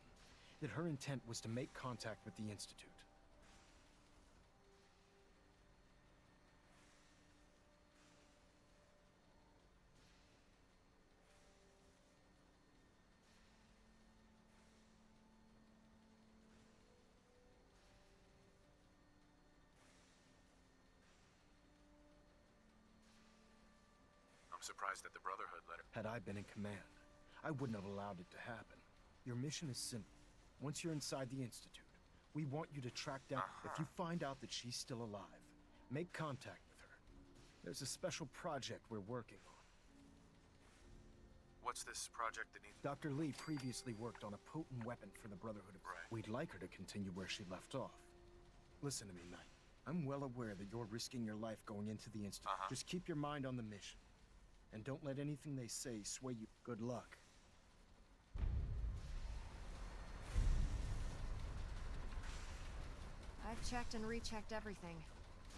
that her intent was to make contact with the Institute. I'm surprised that the Brotherhood let her. Had I been in command, I wouldn't have allowed it to happen. Your mission is simple. Once you're inside the Institute, we want you to track down... If you find out that she's still alive, make contact with her. There's a special project we're working on. What's this project that needs... Dr. Lee previously worked on a potent weapon for the Brotherhood of... We'd like her to continue where she left off. Listen to me, Knight. I'm well aware that you're risking your life going into the Institute. Just keep your mind on the mission. And don't let anything they say sway you. Good luck. I've checked and rechecked everything.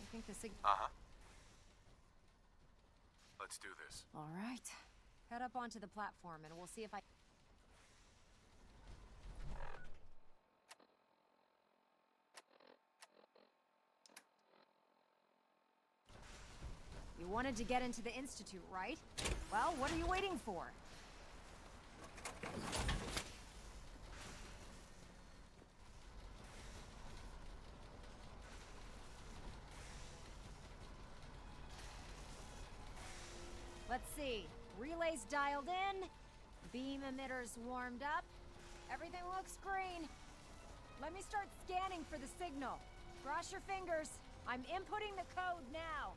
I think the sig... Let's do this. All right. Head up onto the platform and we'll see if I... You wanted to get into the Institute, right? Well, what are you waiting for? Let's see. Relays dialed in. Beam emitters warmed up. Everything looks green. Let me start scanning for the signal. Cross your fingers. I'm inputting the code now.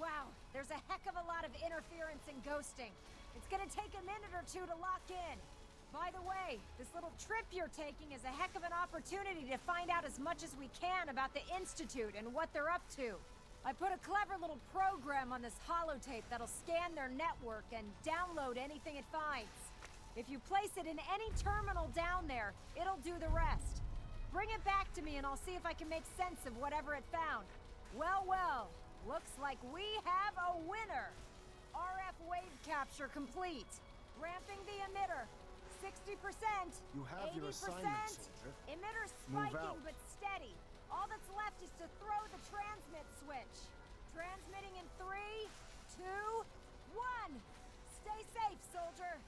Wow, there's a heck of a lot of interference and ghosting. It's gonna take a minute or two to lock in. By the way, this little trip you're taking is a heck of an opportunity to find out as much as we can about the Institute and what they're up to. I put a clever little program on this holotape that'll scan their network and download anything it finds. If you place it in any terminal down there, it'll do the rest. Bring it back to me and I'll see if I can make sense of whatever it found. Well, well. Looks like we have a winner! RF wave capture complete. Ramping the emitter. 60%. You have 80%. your assignment, soldier. Emitter Move spiking out. but steady. All that's left is to throw the transmit switch. Transmitting in 3, 2, 1. Stay safe, soldier.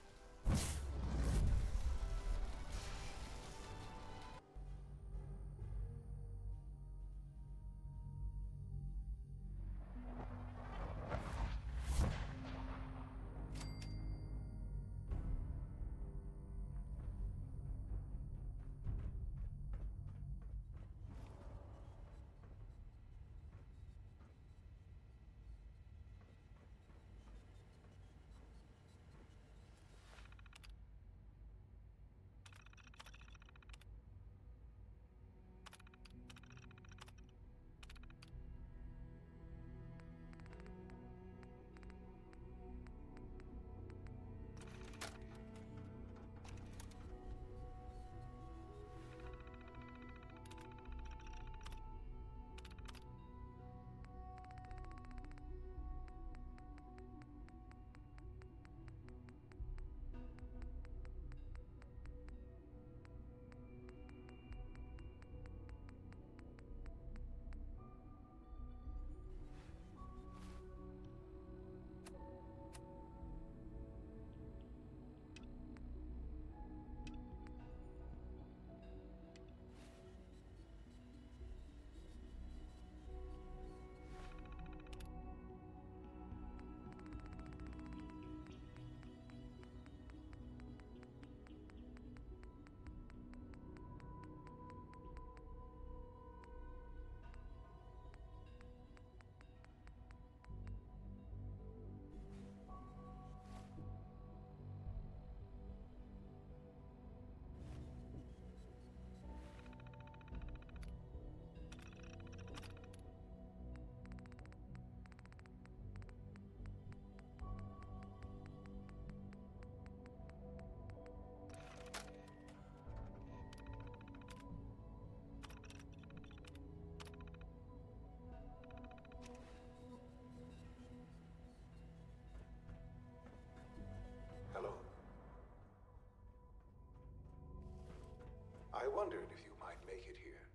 I wondered if you might make it here.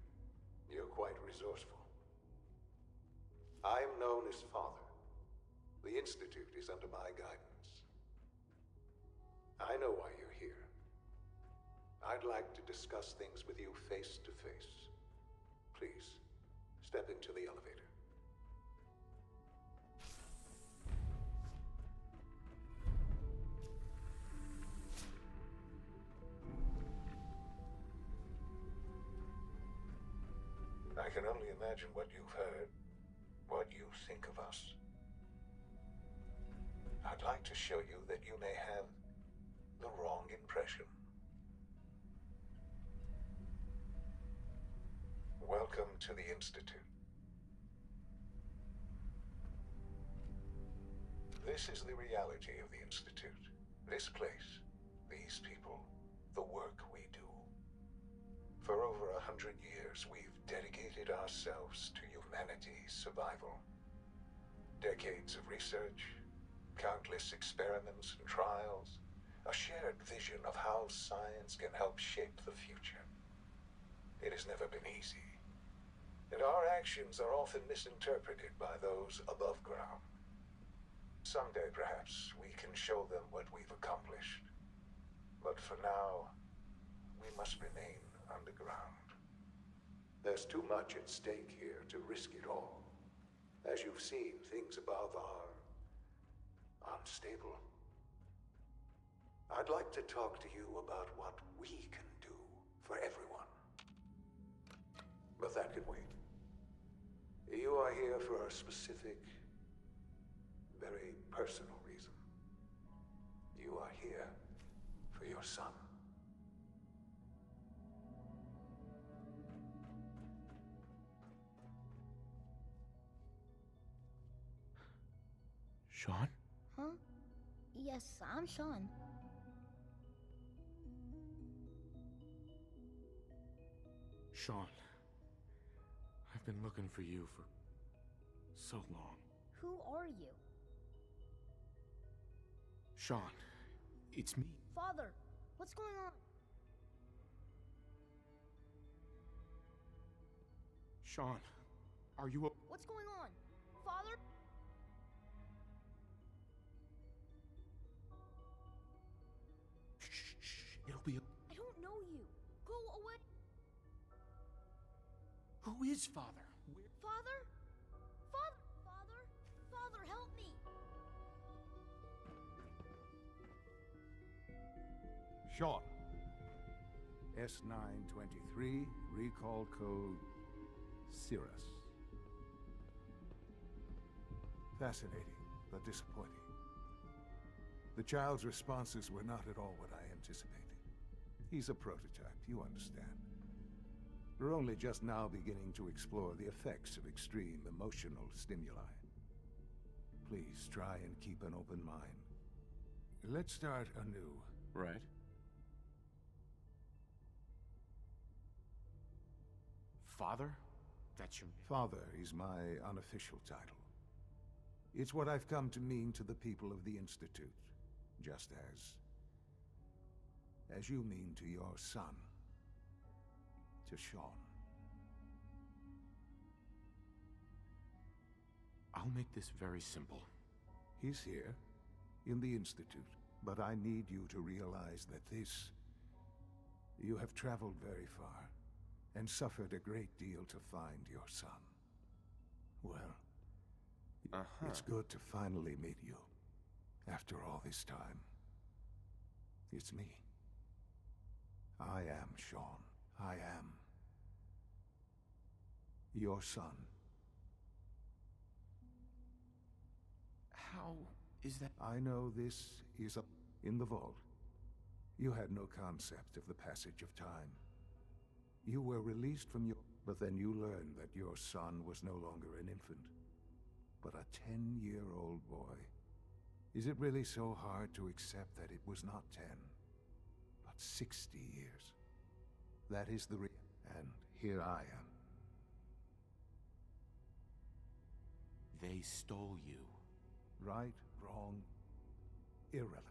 You're quite resourceful. I'm known as Father. The Institute is under my guidance. I know why you're here. I'd like to discuss things with you face to face. Please, step into the elevator. I can only imagine what you've heard, what you think of us. I'd like to show you that you may have the wrong impression. Welcome to the Institute. This is the reality of the Institute. This place, these people, the work we do. For over 100 years, we've dedicated ourselves to humanity's survival. Decades of research, countless experiments and trials, a shared vision of how science can help shape the future. It has never been easy, and our actions are often misinterpreted by those above ground. Someday, perhaps, we can show them what we've accomplished. But for now, we must remain underground. There's too much at stake here to risk it all. As you've seen, things above are unstable. I'd like to talk to you about what we can do for everyone. But that can wait. You are here for a specific, very personal reason. You are here for your son. Sean? Huh? Yes, I'm Sean. Sean. I've been looking for you for so long. Who are you? Sean, it's me. Father, what's going on? Sean, are you What's going on? Father? It'll be I don't know you. Go away. Who is Father? Father? Father? Father? Father, help me. Sean. S923, recall code Cirrus. Fascinating, but disappointing. The child's responses were not at all what I anticipated. He's a prototype, you understand. We're only just now beginning to explore the effects of extreme emotional stimuli. Please try and keep an open mind. Let's start anew. Right. Father? That's your name? Father is my unofficial title. It's what I've come to mean to the people of the Institute, just as you mean to your son, to Sean. I'll make this very simple. He's here, in the Institute, but I need you to realize that you have traveled very far, and suffered a great deal to find your son. Well, it's good to finally meet you, after all this time. It's me. I am Sean. I am your son. How is that? I know this is up in the vault. You had no concept of the passage of time. You were released from your... But then you learned that your son was no longer an infant, but a 10-year-old boy. Is it really so hard to accept that it was not 10, but 60 years? That is the and here I am. They stole you. Right, wrong, irrelevant.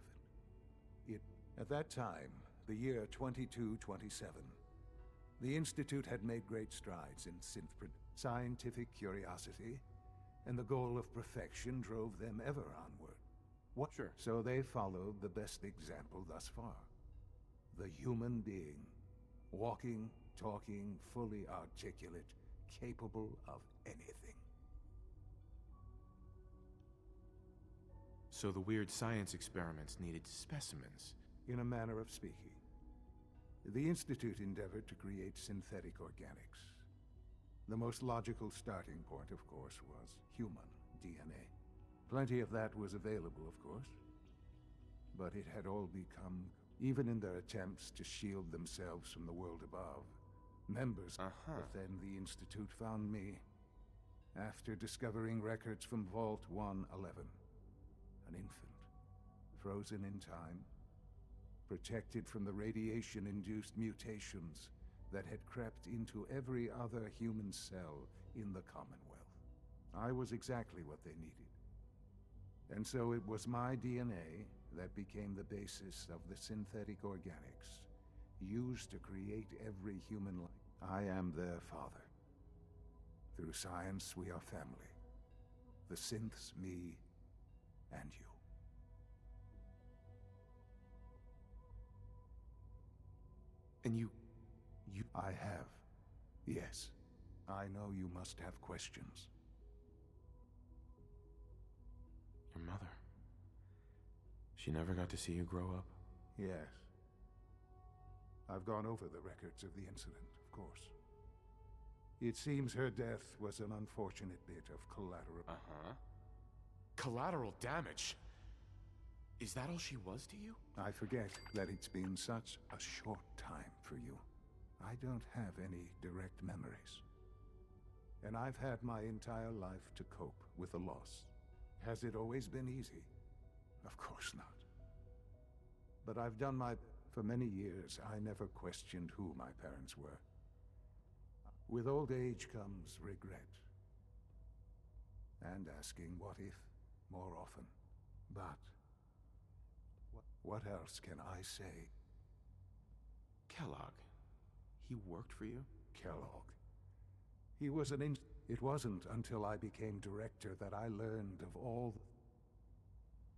At that time, the year 2227, The Institute had made great strides in scientific curiosity, and the goal of perfection drove them ever onward. What? Sure. So they followed the best example thus far. The human being. Walking, talking, fully articulate, capable of anything. So the weird science experiments needed specimens. In a manner of speaking. The Institute endeavored to create synthetic organics. The most logical starting point, of course, was human DNA. Plenty of that was available, of course. But it had all become, even in their attempts to shield themselves from the world above, members. But then the Institute found me, after discovering records from Vault 111. An infant, frozen in time, protected from the radiation-induced mutations that had crept into every other human cell in the Commonwealth. I was exactly what they needed. And so it was my DNA that became the basis of the synthetic organics, used to create every human life. I am their father. Through science, we are family. The synths, me, and you. And you... I have. Yes. I know you must have questions. Your mother. She never got to see you grow up? Yes. I've gone over the records of the incident, of course. It seems her death was an unfortunate bit of collateral... Collateral damage? Is that all she was to you? I forget that it's been such a short time for you. I don't have any direct memories. And I've had my entire life to cope with the loss. Has it always been easy? Of course not. But I've done my... For many years, I never questioned who my parents were. With old age comes regret. And asking what if more often. But... what else can I say? Kellogg. He worked for you? Kellogg. He was an It wasn't until I became director that I learned of all...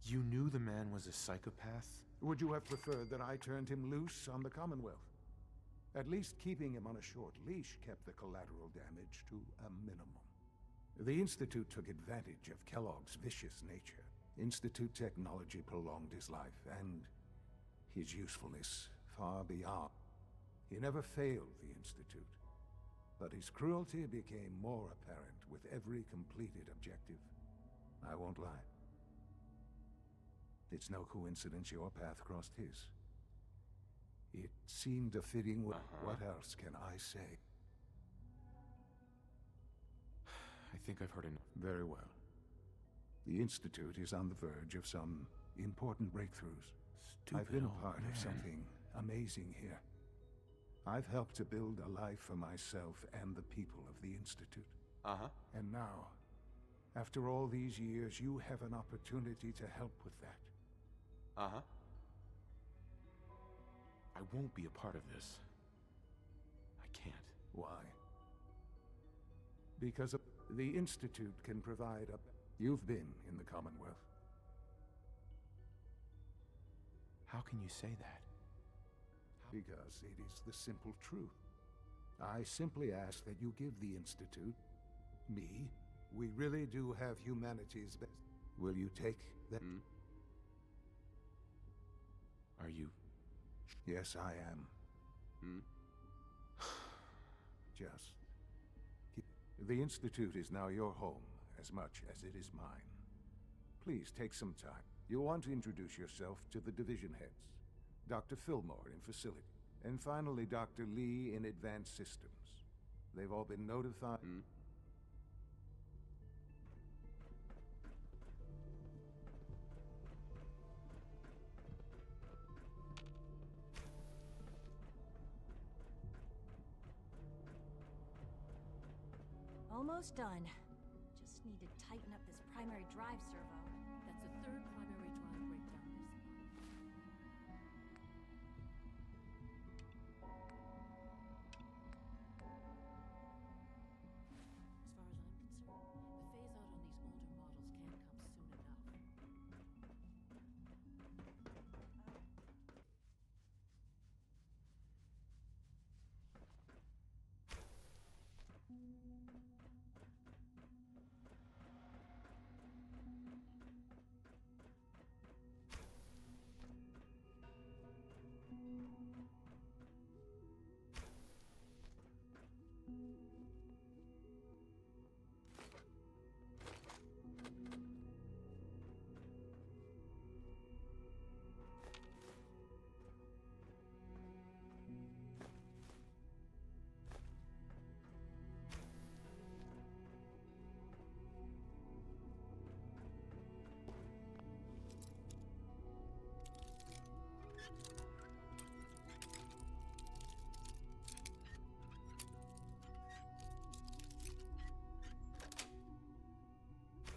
You knew the man was a psychopath? Would you have preferred that I turned him loose on the Commonwealth? At least keeping him on a short leash kept the collateral damage to a minimum. The Institute took advantage of Kellogg's vicious nature. Institute technology prolonged his life, and his usefulness far beyond. He never failed the Institute, but his cruelty became more apparent with every completed objective. I won't lie. It's no coincidence your path crossed his. It seemed a fitting way. What else can I say? I think I've heard enough. Very well. The Institute is on the verge of some important breakthroughs. I've been a part of something amazing here. I've helped to build a life for myself and the people of the Institute. And now, after all these years, you have an opportunity to help with that. I won't be a part of this. I can't. Why? Because the Institute can provide a... You've been in the Commonwealth. How can you say that? Because it is the simple truth. I simply ask that you give the Institute, me, we really do have humanity's best. Will you take that? Are you? Yes, I am. Just... The Institute is now your home, as much as it is mine. Please, take some time. You'll want to introduce yourself to the division heads. Dr. Fillmore in Facility. And finally, Dr. Lee in Advanced Systems. They've all been notified... Almost done. Just need to tighten up this primary drive servo. That's the third primary drive breakdown this month.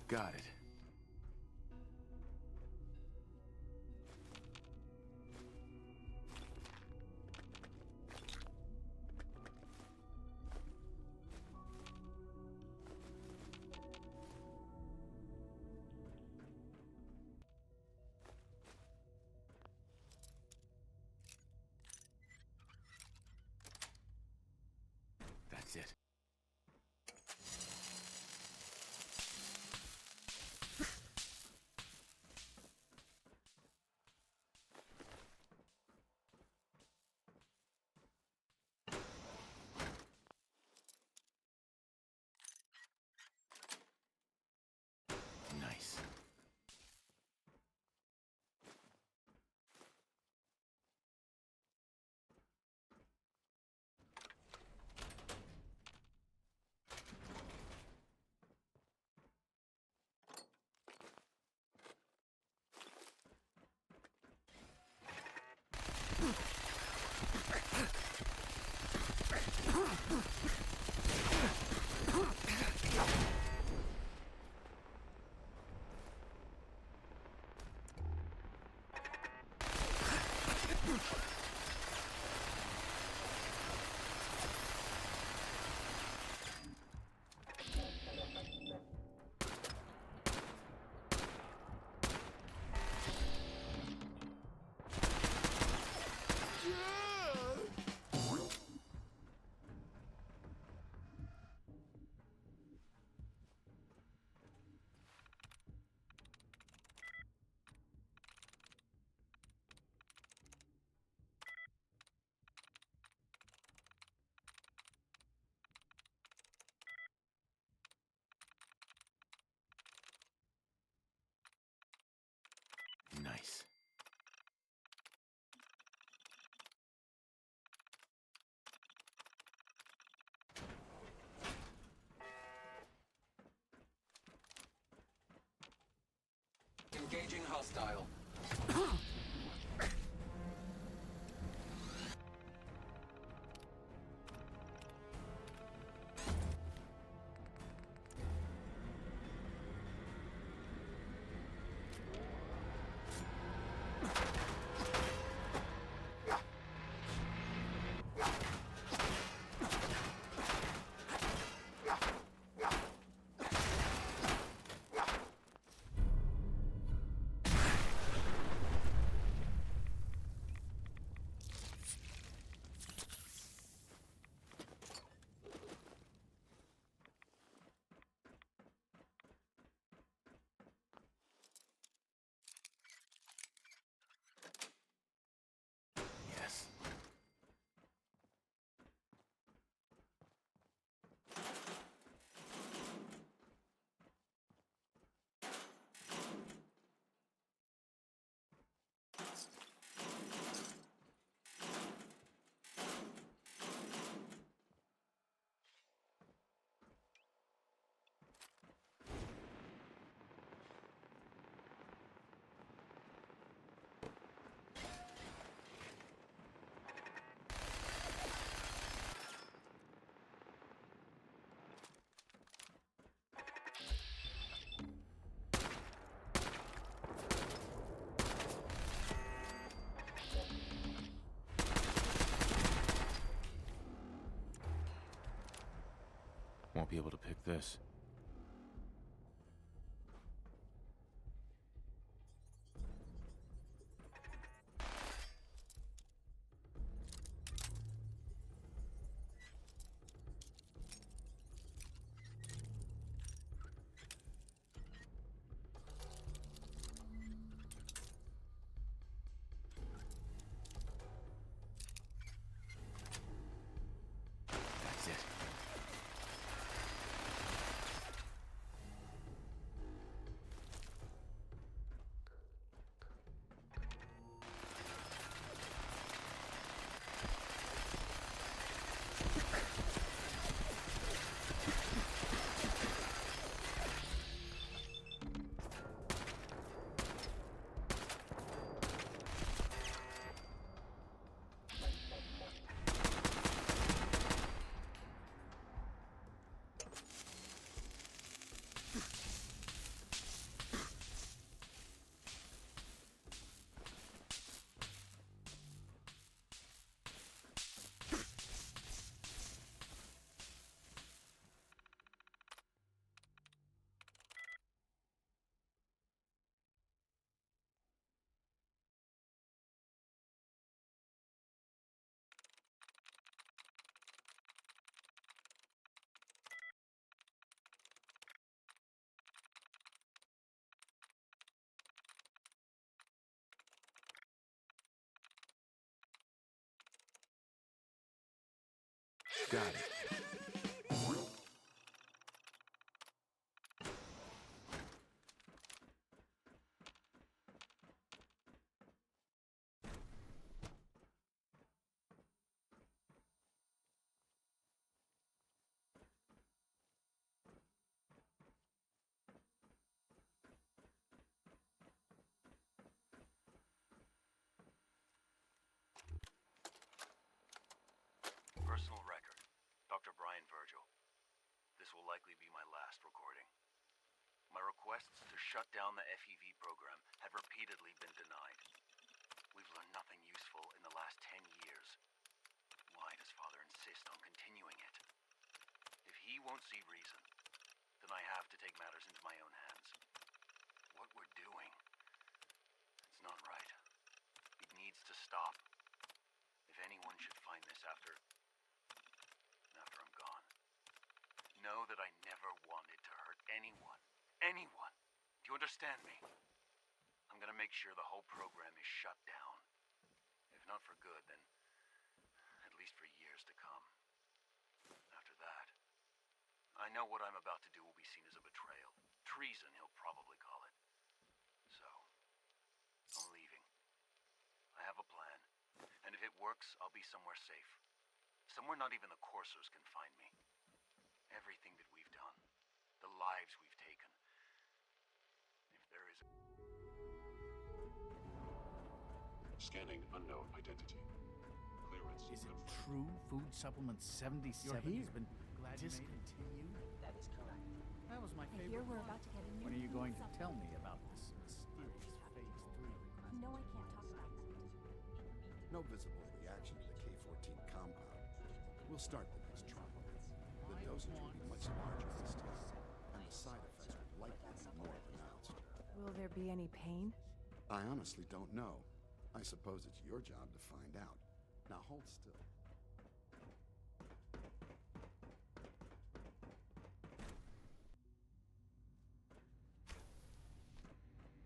Got it. That's it. Nice. Nice. Engaging hostile. Yes. Won't be able to pick this. That's it. Got it. Personal record. Dr. Brian Virgil. This will likely be my last recording. My requests to shut down the FEV program have repeatedly been denied. We've learned nothing useful in the last 10 years. Why does Father insist on continuing it? If he won't see reason, then I have to take matters into my own hands. What we're doing, it's not right. It needs to stop. If anyone should find this after I'm gone, know that I never wanted to hurt anyone. Anyone! Do you understand me? I'm gonna make sure the whole program is shut down. If not for good, then at least for years to come. After that, I know what I'm about to do will be seen as a betrayal. Treason, he'll probably call it. So, I'm leaving. I have a plan, and if it works, I'll be somewhere safe. Somewhere not even the Coursers can find me. Everything that we've done, the lives we've taken. If there is... Scanning unknown identity. Clearance. Is it true Food Supplement 77 You're here. has been Glad you made it. discontinued? That is correct. That was my I favorite hear we're one. about to get a new When are you going to food tell me supplement. about this mysterious Phase 3? No, I can't talk about it. No visible reaction to the K-14 compound. We'll start the next trial. The dosage will be much larger this time, and the side effects will likely be more pronounced. Will there be any pain? I honestly don't know. I suppose it's your job to find out. Now hold still.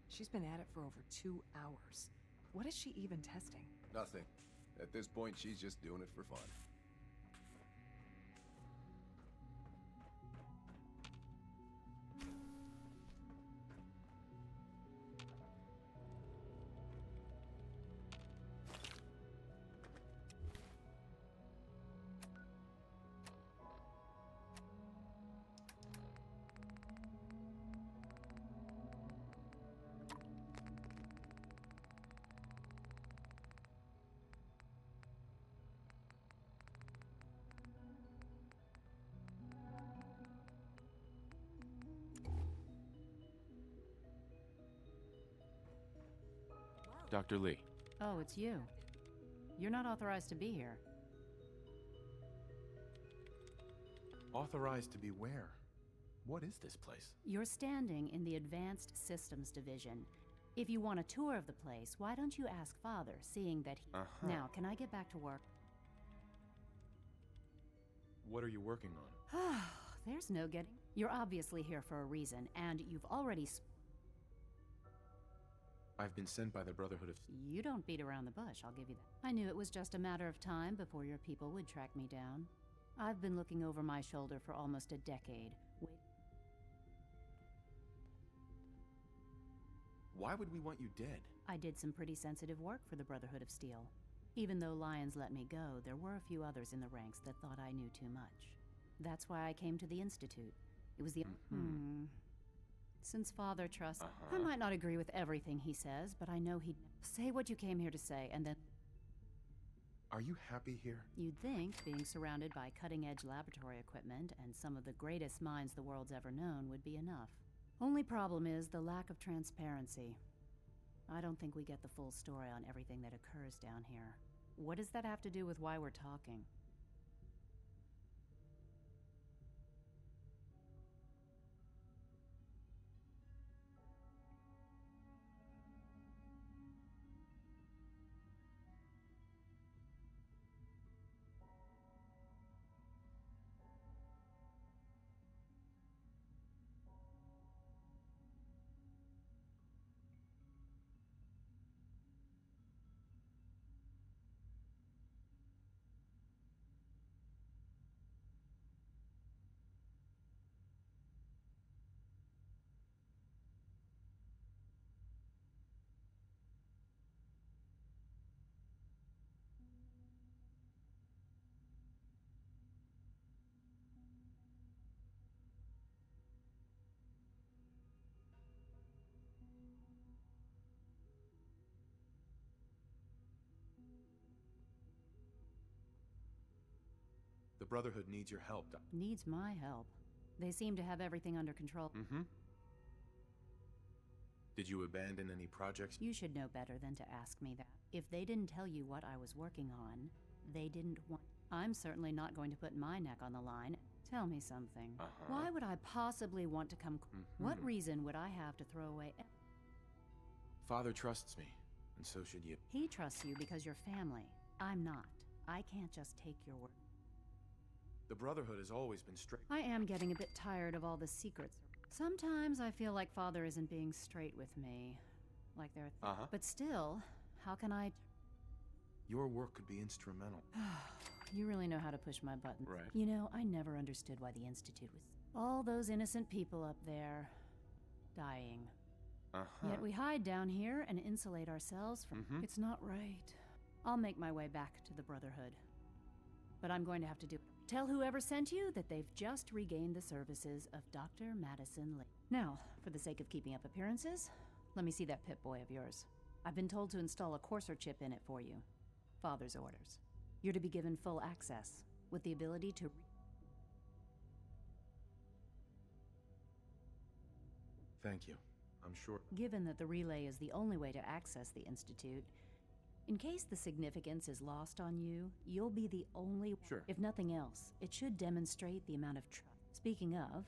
She's been at it for over 2 hours. What is she even testing? Nothing. At this point, she's just doing it for fun. Dr. Lee. Oh, it's you. You're not authorized to be here. Authorized to be where? What is this place? You're standing in the Advanced Systems Division. If you want a tour of the place, why don't you ask Father, seeing that he... Now, can I get back to work? What are you working on? There's no getting... You're obviously here for a reason, and you've already... I've been sent by the Brotherhood of... You don't beat around the bush, I'll give you that. I knew it was just a matter of time before your people would track me down. I've been looking over my shoulder for almost a decade. Why would we want you dead? I did some pretty sensitive work for the Brotherhood of Steel. Even though Lyons let me go, there were a few others in the ranks that thought I knew too much. That's why I came to the Institute. It was the... Since Father trusts... I might not agree with everything he says, but I know he'd... Say what you came here to say, and then... Are you happy here? You'd think being surrounded by cutting-edge laboratory equipment and some of the greatest minds the world's ever known would be enough. Only problem is the lack of transparency. I don't think we get the full story on everything that occurs down here. What does that have to do with why we're talking? Brotherhood needs your help, Needs my help. They seem to have everything under control. Mm-hmm. Did you abandon any projects? You should know better than to ask me that. If they didn't tell you what I was working on, they didn't want... I'm certainly not going to put my neck on the line. Tell me something. Why would I possibly want to come... What reason would I have to throw away... Father trusts me, and so should you. He trusts you because you're family. I'm not. I can't just take your word. The Brotherhood has always been straight. I am getting a bit tired of all the secrets. Sometimes I feel like Father isn't being straight with me. Like they're... But still, how can I... Your work could be instrumental. You really know how to push my buttons. Right. You know, I never understood why the Institute was... All those innocent people up there... dying. Yet we hide down here and insulate ourselves from... It's not right. I'll make my way back to the Brotherhood. But I'm going to have to do... Tell whoever sent you that they've just regained the services of Dr. Madison Lee. Now, for the sake of keeping up appearances, let me see that Pip-Boy of yours. I've been told to install a Courser chip in it for you. Father's orders. You're to be given full access, with the ability to... Thank you. I'm sure... Given that the relay is the only way to access the Institute, in case the significance is lost on you, you'll be the only... Sure. If nothing else, it should demonstrate the amount of trust. Speaking of,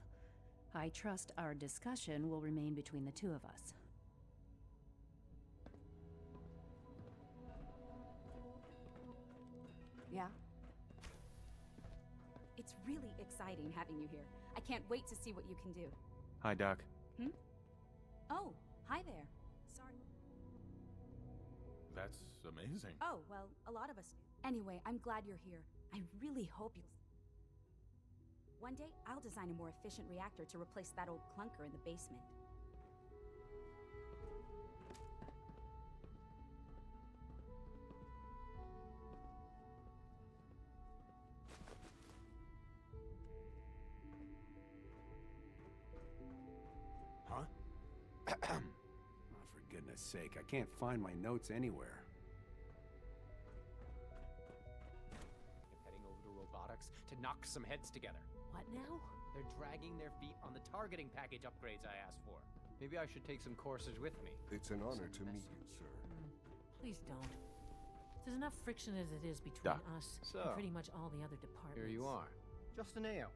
I trust our discussion will remain between the two of us. Yeah? It's really exciting having you here. I can't wait to see what you can do. Hi, Doc. Oh, hi there. Sorry. That's amazing. Oh, well, a lot of us do. Anyway, I'm glad you're here. I really hope you'll... One day, I'll design a more efficient reactor to replace that old clunker in the basement. Huh? Oh, for goodness sake, I can't find my notes anywhere. Heading over to robotics to knock some heads together. What now? They're dragging their feet on the targeting package upgrades I asked for. Maybe I should take some courses with me. It's an honor to meet you, sir. Please don't. There's enough friction as it is between Doc. us So, and pretty much all the other departments. Here you are. Justin Ayo,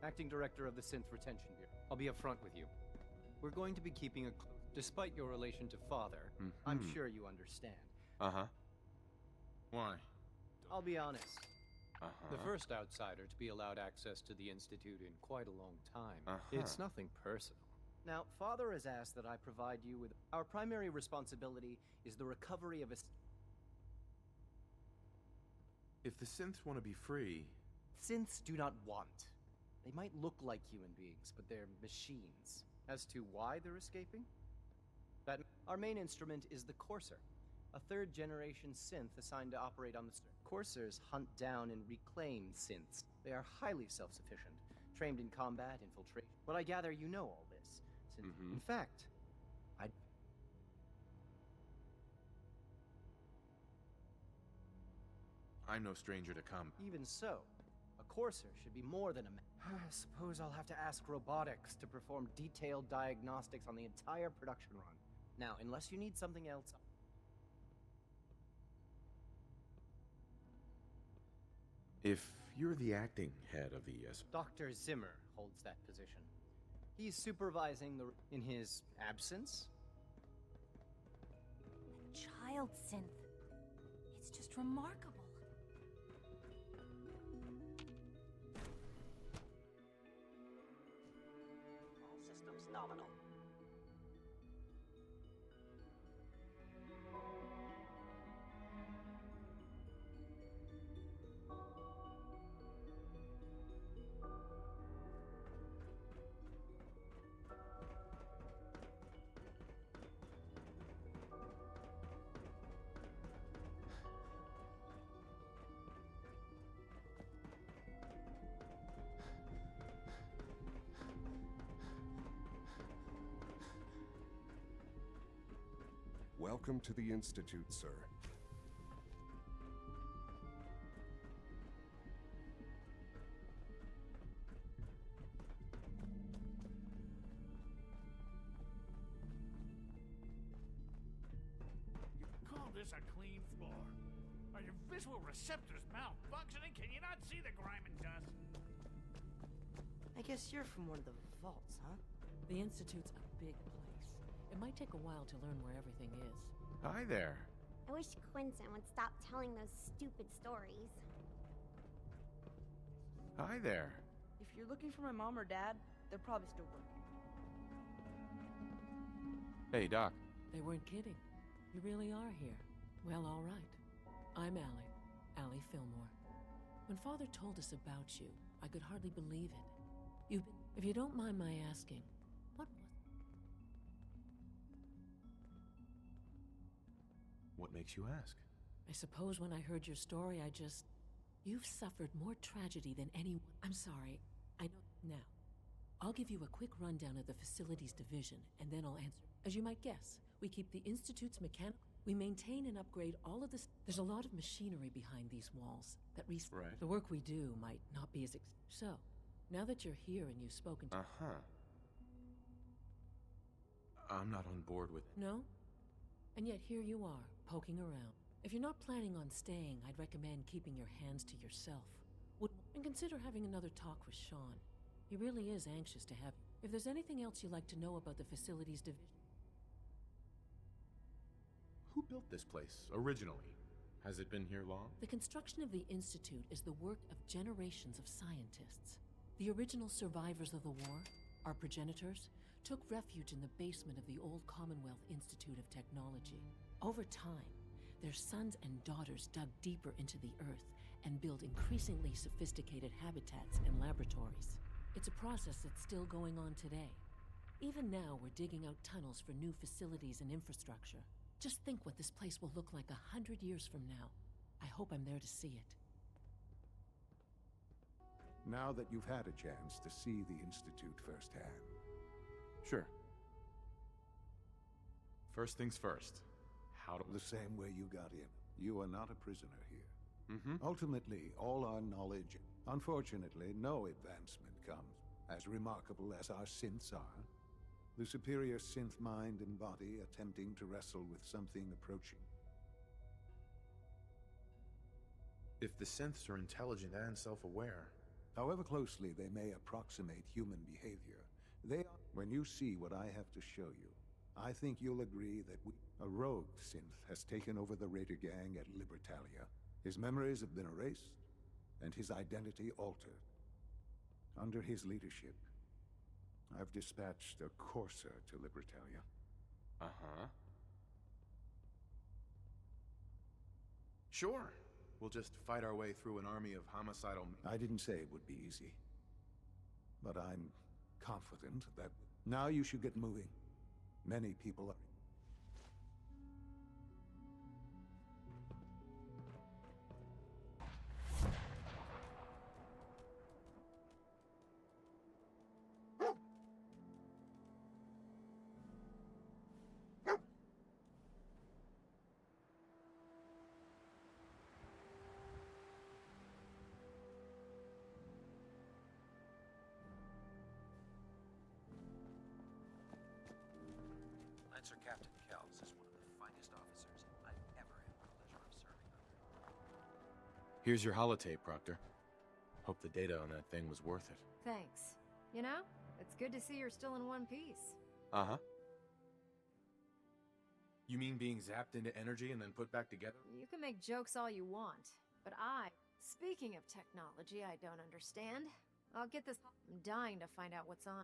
Acting Director of the Synth Retention Bureau. I'll be upfront with you. We're going to be keeping a close... Despite your relation to Father, I'm sure you understand. Why? I'll be honest. The first outsider to be allowed access to the Institute in quite a long time. It's nothing personal. Now, Father has asked that I provide you with... Our primary responsibility is the recovery of a... If the synths want to be free... Synths do not want. They might look like human beings, but they're machines. As to why they're escaping? Our main instrument is the Courser, a third-generation synth assigned to operate on the... Coursers hunt down and reclaim synths. They are highly self-sufficient, trained in combat, infiltration. But I gather you know all this. Since, in fact, I'm no stranger to combat. Even so, a Courser should be more than a... I suppose I'll have to ask robotics to perform detailed diagnostics on the entire production run. Now, unless you need something else... If you're the acting head of the Dr. Zimmer holds that position. He's supervising the... in his absence? Child synth. It's just remarkable. All systems nominal. Welcome to the Institute, sir. floor. Are your visual receptors malfunctioning? Can you not see the grime and dust? I guess you're from one of the vaults, huh? The Institute's a big place. It might take a while to learn where everything is. Hi there. I wish Quinton would stop telling those stupid stories. Hi there. If you're looking for my mom or dad, they're probably still working. Hey, Doc. They weren't kidding. You really are here. Well, all right. I'm Allie. Allie Fillmore. When Father told us about you, I could hardly believe it. You've been... If you don't mind my asking, what was... What makes you ask? I suppose when I heard your story, I just... You've suffered more tragedy than anyone... I'm sorry. I know... Now, I'll give you a quick rundown of the Facilities Division, and then I'll answer. As you might guess, we keep the Institute's mechanical... We maintain and upgrade all of this... There's a lot of machinery behind these walls that Right. The work we do might not be as... So, now that you're here and you've spoken to... Uh-huh. I'm not on board with... No? And yet here you are, poking around. If you're not planning on staying, I'd recommend keeping your hands to yourself. And consider having another talk with Sean. He really is anxious to have... If there's anything else you'd like to know about the Facilities Division... Who built this place, originally? Has it been here long? The construction of the Institute is the work of generations of scientists. The original survivors of the war, our progenitors, took refuge in the basement of the old Commonwealth Institute of Technology. Over time, their sons and daughters dug deeper into the earth and built increasingly sophisticated habitats and laboratories. It's a process that's still going on today. Even now, we're digging out tunnels for new facilities and infrastructure. Just think what this place will look like 100 years from now. I hope I'm there to see it. Now that you've had a chance to see the Institute firsthand. Sure. First things first. How do... The same way you got in. You are not a prisoner here. Mm-hmm. Ultimately, all our knowledge... Unfortunately, no advancement comes as remarkable as our synths are. The superior synth mind and body attempting to wrestle with something approaching. If the synths are intelligent and self-aware... However closely they may approximate human behavior, they are... When you see what I have to show you, I think you'll agree that a rogue synth has taken over the Raider gang at Libertalia. His memories have been erased, and his identity altered. Under his leadership, I've dispatched a Courser to Libertalia. Uh-huh. Sure. We'll just fight our way through an army of homicidal... I didn't say it would be easy. But I'm confident that... Now you should get moving. Many people are... Lancer Captain Kells is one of the finest officers I've ever had the pleasure of serving under. Here's your holotape, Proctor. Hope the data on that thing was worth it. Thanks. You know, it's good to see you're still in one piece. Uh-huh. You mean being zapped into energy and then put back together? You can make jokes all you want, but speaking of technology I don't understand, I'll get this... I'm dying to find out what's on.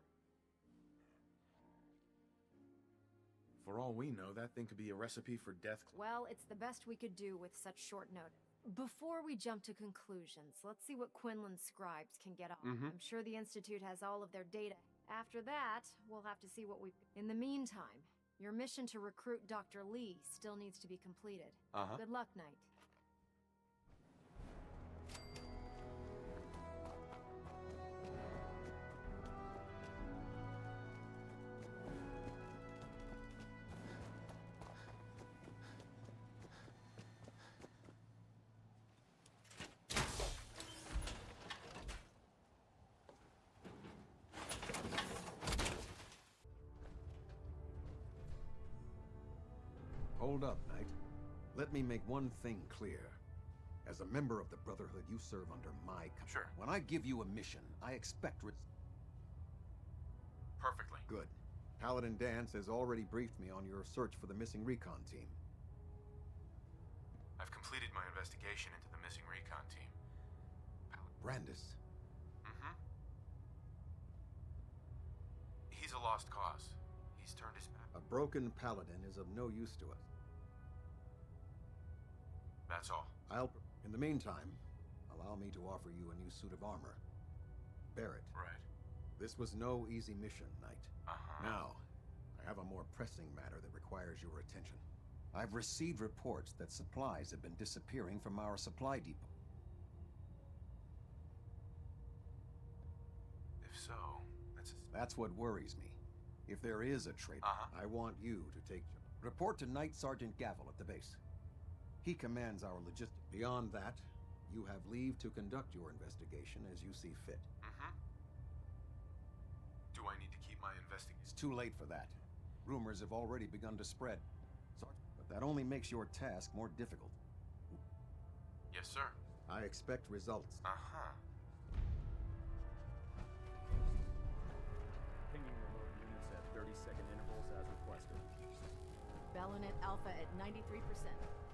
For all we know, that thing could be a recipe for death. Well, it's the best we could do with such short notice. Before we jump to conclusions, let's see what Quinlan's scribes can get on. Mm-hmm. I'm sure the Institute has all of their data. After that, we'll have to see what we... In the meantime, your mission to recruit Dr. Lee still needs to be completed. Uh-huh. Good luck, Knight. Hold up, Knight. Let me make one thing clear. As a member of the Brotherhood, you serve under my command. Sure. When I give you a mission, I expect Perfectly. Good. Paladin Danse has already briefed me on your search for the missing recon team. I've completed my investigation into the missing recon team. Brandis? Mm-hmm. He's a lost cause. He's turned his back. A broken Paladin is of no use to us. That's all. In the meantime, allow me to offer you a new suit of armor. Bear it. Right. This was no easy mission, Knight. Uh-huh. Now, I have a more pressing matter that requires your attention. I've received reports that supplies have been disappearing from our supply depot. If so, That's what worries me. If there is a traitor, I want you to take... Report to Knight Sergeant Gavel at the base. He commands our logistics. Beyond that, you have leave to conduct your investigation as you see fit. Mm-hmm. Do I need to keep my investigation? It's too late for that. Rumors have already begun to spread. But that only makes your task more difficult. Yes, sir. I expect results. Uh-huh. Pinging remote units at 30-second intervals as requested. Balonet Alpha at 93%.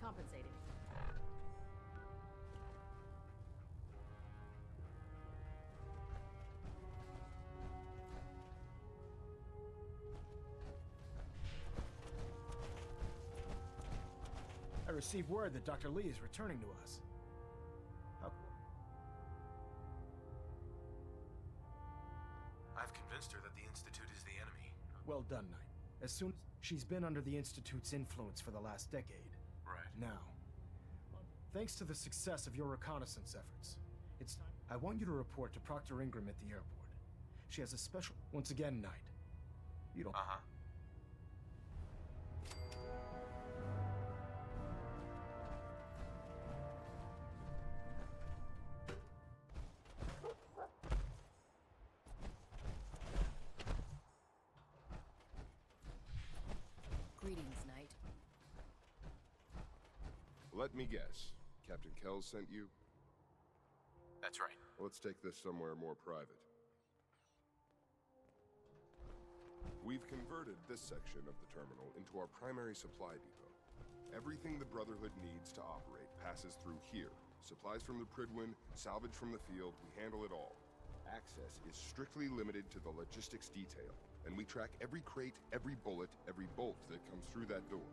Compensating. I received word that Dr. Lee is returning to us. How... I've convinced her that the Institute is the enemy. Well done, Knight. As soon as she's been under the Institute's influence for the last decade. Right. Now, thanks to the success of your reconnaissance efforts, it's time. I want you to report to Proctor Ingram at the airport. She has a special... Once again, Knight. You don't... Uh-huh. Greetings, Knight. Let me guess. Captain Kells sent you? That's right. Let's take this somewhere more private. We've converted this section of the terminal into our primary supply depot. Everything the Brotherhood needs to operate passes through here. Supplies from the Prydwen, salvage from the field, we handle it all. Access is strictly limited to the logistics detail, and we track every crate, every bullet, every bolt that comes through that door.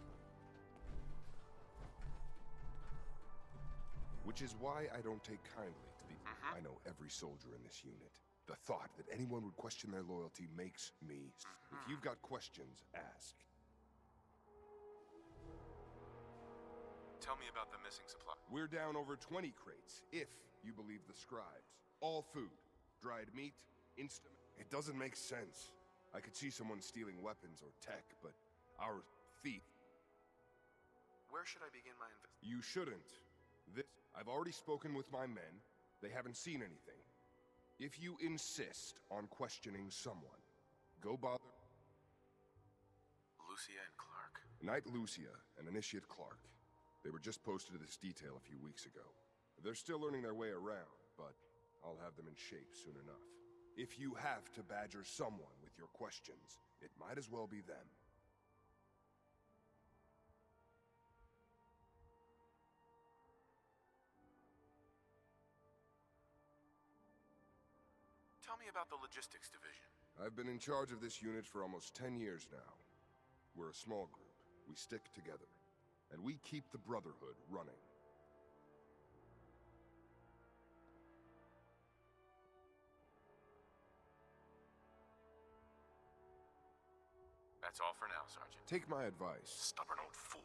Which is why I don't take kindly to the... I know every soldier in this unit. The thought that anyone would question their loyalty makes me... If you've got questions, ask. Tell me about the missing supply. We're down over 20 crates, if you believe the scribes. All food. Dried meat, instant... It doesn't make sense. I could see someone stealing weapons or tech, but our thief... Where should I begin my investigation? You shouldn't. I've already spoken with my men. They haven't seen anything. If you insist on questioning someone, go bother... Lucia and Clark. Knight Lucia and Initiate Clark. They were just posted to this detail a few weeks ago. They're still learning their way around, but I'll have them in shape soon enough. If you have to badger someone with your questions, it might as well be them. Tell me about the logistics division. I've been in charge of this unit for almost 10 years now. We're a small group. We stick together. And we keep the Brotherhood running. That's all for now, Sergeant. Take my advice. Stubborn old fool.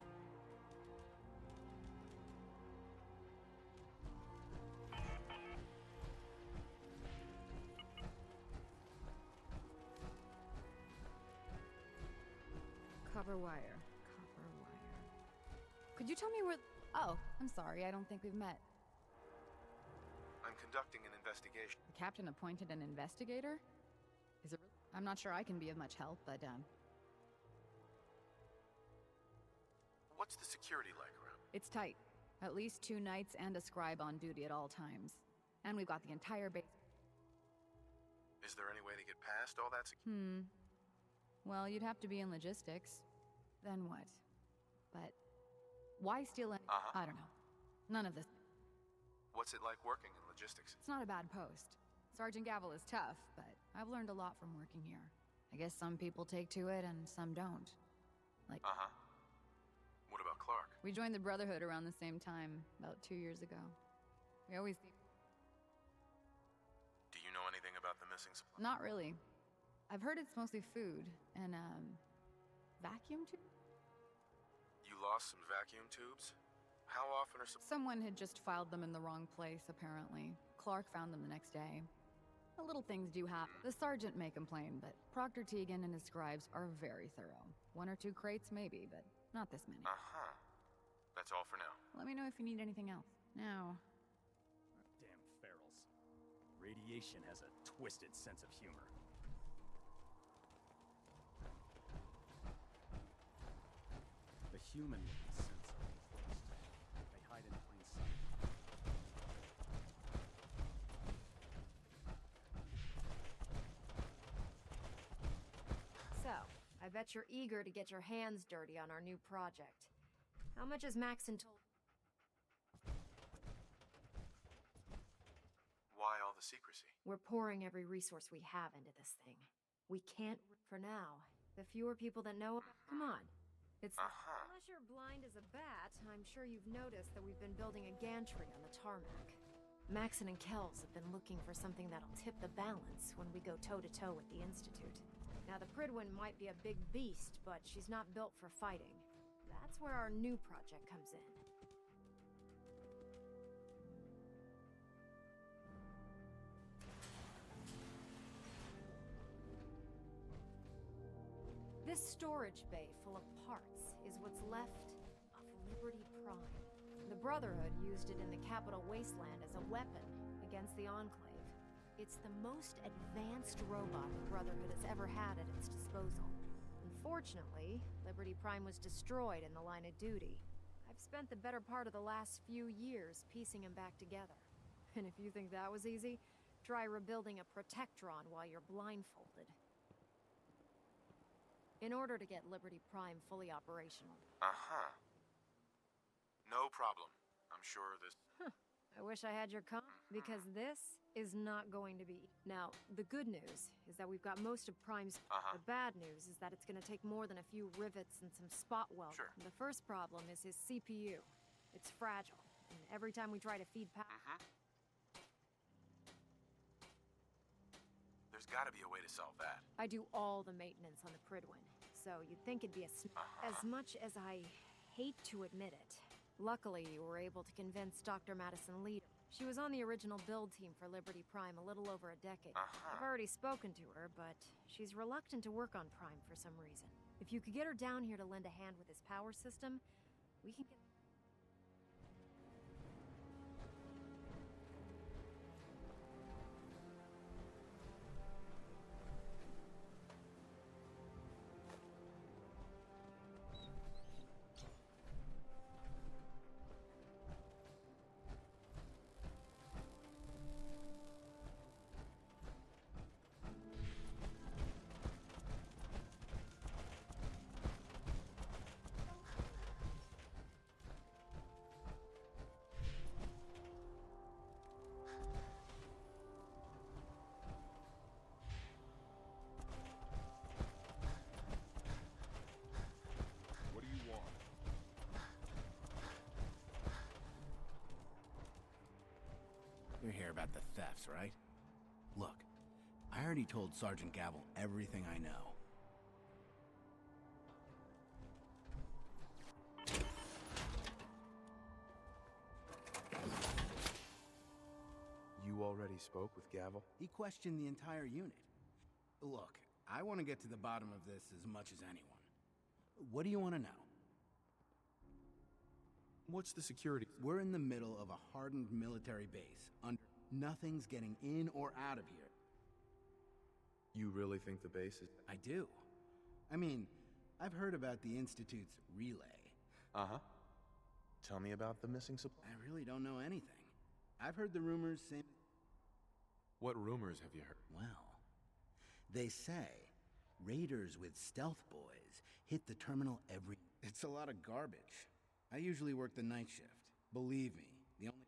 Copper wire. Copper wire. Could you tell me where... Oh, I'm sorry. I don't think we've met. I'm conducting an investigation. The captain appointed an investigator? Is it... I'm not sure I can be of much help, but, What's the security like around? It's tight. At least 2 knights and a scribe on duty at all times. And we've got the entire base. Is there any way to get past all that security? Well, you'd have to be in logistics. Then what? But why steal an... I don't know. None of this. What's it like working in logistics? It's not a bad post. Sergeant Gavel is tough, but I've learned a lot from working here. I guess some people take to it and some don't. Like... What about Clark? We joined the Brotherhood around the same time, about 2 years ago. We always... Do you know anything about the missing supply? Not really. I've heard it's mostly food and, vacuum tube? You lost some vacuum tubes? How often are Someone had just filed them in the wrong place, apparently. Clark found them the next day. The little things do happen. The sergeant may complain, but Proctor Teagan and his scribes are very thorough. 1 or 2 crates, maybe, but not this many. That's all for now. Let me know if you need anything else. Now... Damn ferals. Radiation has a twisted sense of humor. The human sense of taste. They hide in plain sight. So, I bet you're eager to get your hands dirty on our new project. How much has Maxon told? Why all the secrecy? We're pouring every resource we have into this thing. We can't, for now. The fewer people that know, come on. It's unless you're blind as a bat, I'm sure you've noticed that we've been building a gantry on the tarmac. Maxon and Kells have been looking for something that'll tip the balance when we go toe-to-toe with the Institute. Now, the Prydwen might be a big beast, but she's not built for fighting. That's where our new project comes in. This storage bay full of parts is what's left of Liberty Prime. The Brotherhood used it in the Capital Wasteland as a weapon against the Enclave. It's the most advanced robot the Brotherhood has ever had at its disposal. Unfortunately, Liberty Prime was destroyed in the line of duty. I've spent the better part of the last few years piecing him back together. And if you think that was easy, try rebuilding a Protectron while you're blindfolded. In order to get Liberty Prime fully operational. No problem. I'm sure this... I wish I had your because this is not going to be. Now, the good news is that we've got most of Prime's... The bad news is that it's gonna take more than a few rivets and some spot welding. Sure. The first problem is his CPU. It's fragile, and every time we try to feed power... There's gotta be a way to solve that. I do all the maintenance on the Prydwen, so you'd think it'd be a As much as I hate to admit it, luckily you were able to convince Dr. Madison Leader. She was on the original build team for Liberty Prime a little over a decade. I've already spoken to her, but she's reluctant to work on Prime for some reason. If you could get her down here to lend a hand with his power system, we can get... You're here about the thefts, right? Look, I already told Sergeant Gavel everything I know. You already spoke with Gavel? He questioned the entire unit. Look, I want to get to the bottom of this as much as anyone. What do you want to know? What's the security? We're in the middle of a hardened military base. Nothing's getting in or out of here. You really think the base is... I do. I mean, I've heard about the Institute's relay. Tell me about the missing supply. I really don't know anything. I've heard the rumors saying... What rumors have you heard? Well, they say raiders with stealth boys hit the terminal every... It's a lot of garbage. I usually work the night shift. Believe me, the only...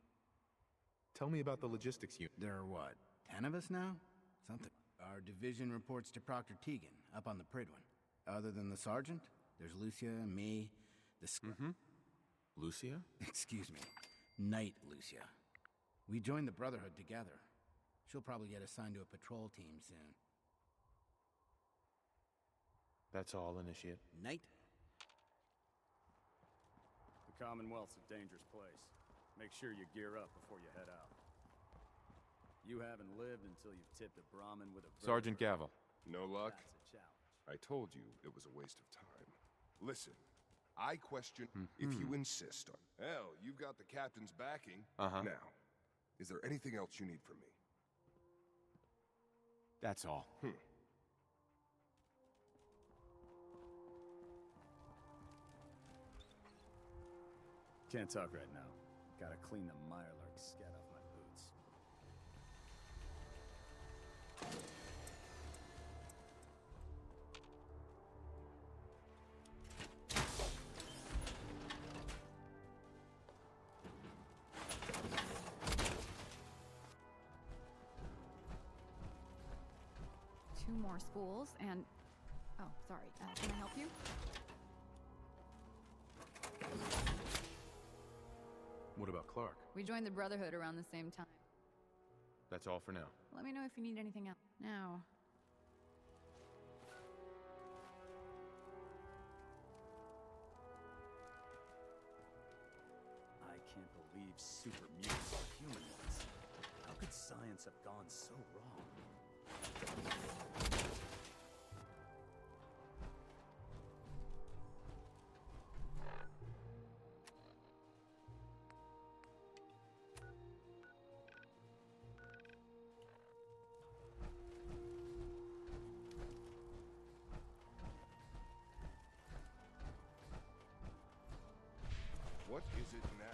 Tell me about the logistics unit. There are what, 10 of us now? Something. Our division reports to Proctor Tegan, up on the Pridwin. Other than the sergeant, there's Lucia, me, the... Lucia? Excuse me. Knight Lucia. We joined the Brotherhood together. She'll probably get assigned to a patrol team soon. That's all, Initiate. Knight? The Commonwealth's a dangerous place. Make sure you gear up before you head out. You haven't lived until you've tipped a Brahmin with a... Sergeant Gavel. No luck? That's a challenge. I told you it was a waste of time. Listen, I question if you insist on... Hell, you've got the captain's backing. Now, is there anything else you need from me? That's all. Can't talk right now. Gotta clean the Mirelurk scat off my boots. Two more spools and... Oh, sorry. Can I help you? What about Clark? We joined the Brotherhood around the same time. That's all for now. Let me know if you need anything else. Now. I can't believe super mutants are human ones. How could science have gone so wrong? What is it now?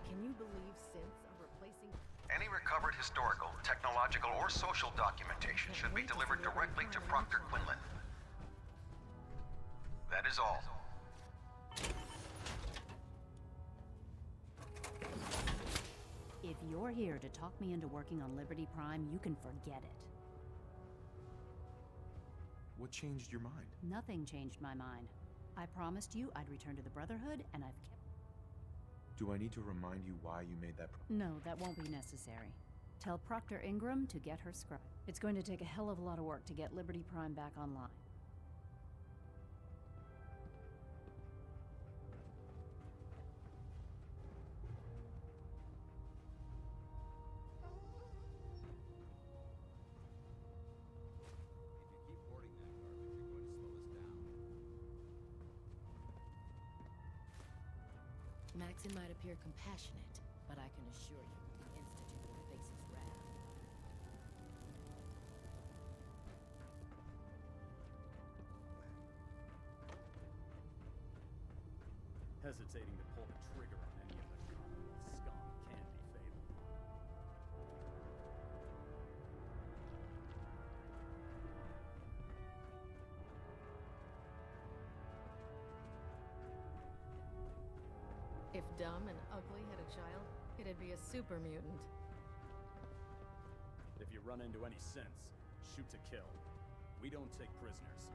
Can you believe synths are replacing... Any recovered historical, technological, or social documentation should be delivered directly to Proctor Quinlan. That is all. If you're here to talk me into working on Liberty Prime, you can forget it. What changed your mind? Nothing changed my mind. I promised you I'd return to the Brotherhood, and I've kept... Do I need to remind you why you made that No, that won't be necessary. Tell Proctor Ingram to get her scribe. It's going to take a hell of a lot of work to get Liberty Prime back online. Maxon might appear compassionate, but I can assure you the Institute will face its wrath. Hesitating to pull the trigger on any of the Commonwealth scum can be fatal. If Dumb and Ugly had a child, it'd be a super mutant. If you run into any synths, shoot to kill. We don't take prisoners.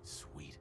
Sweet.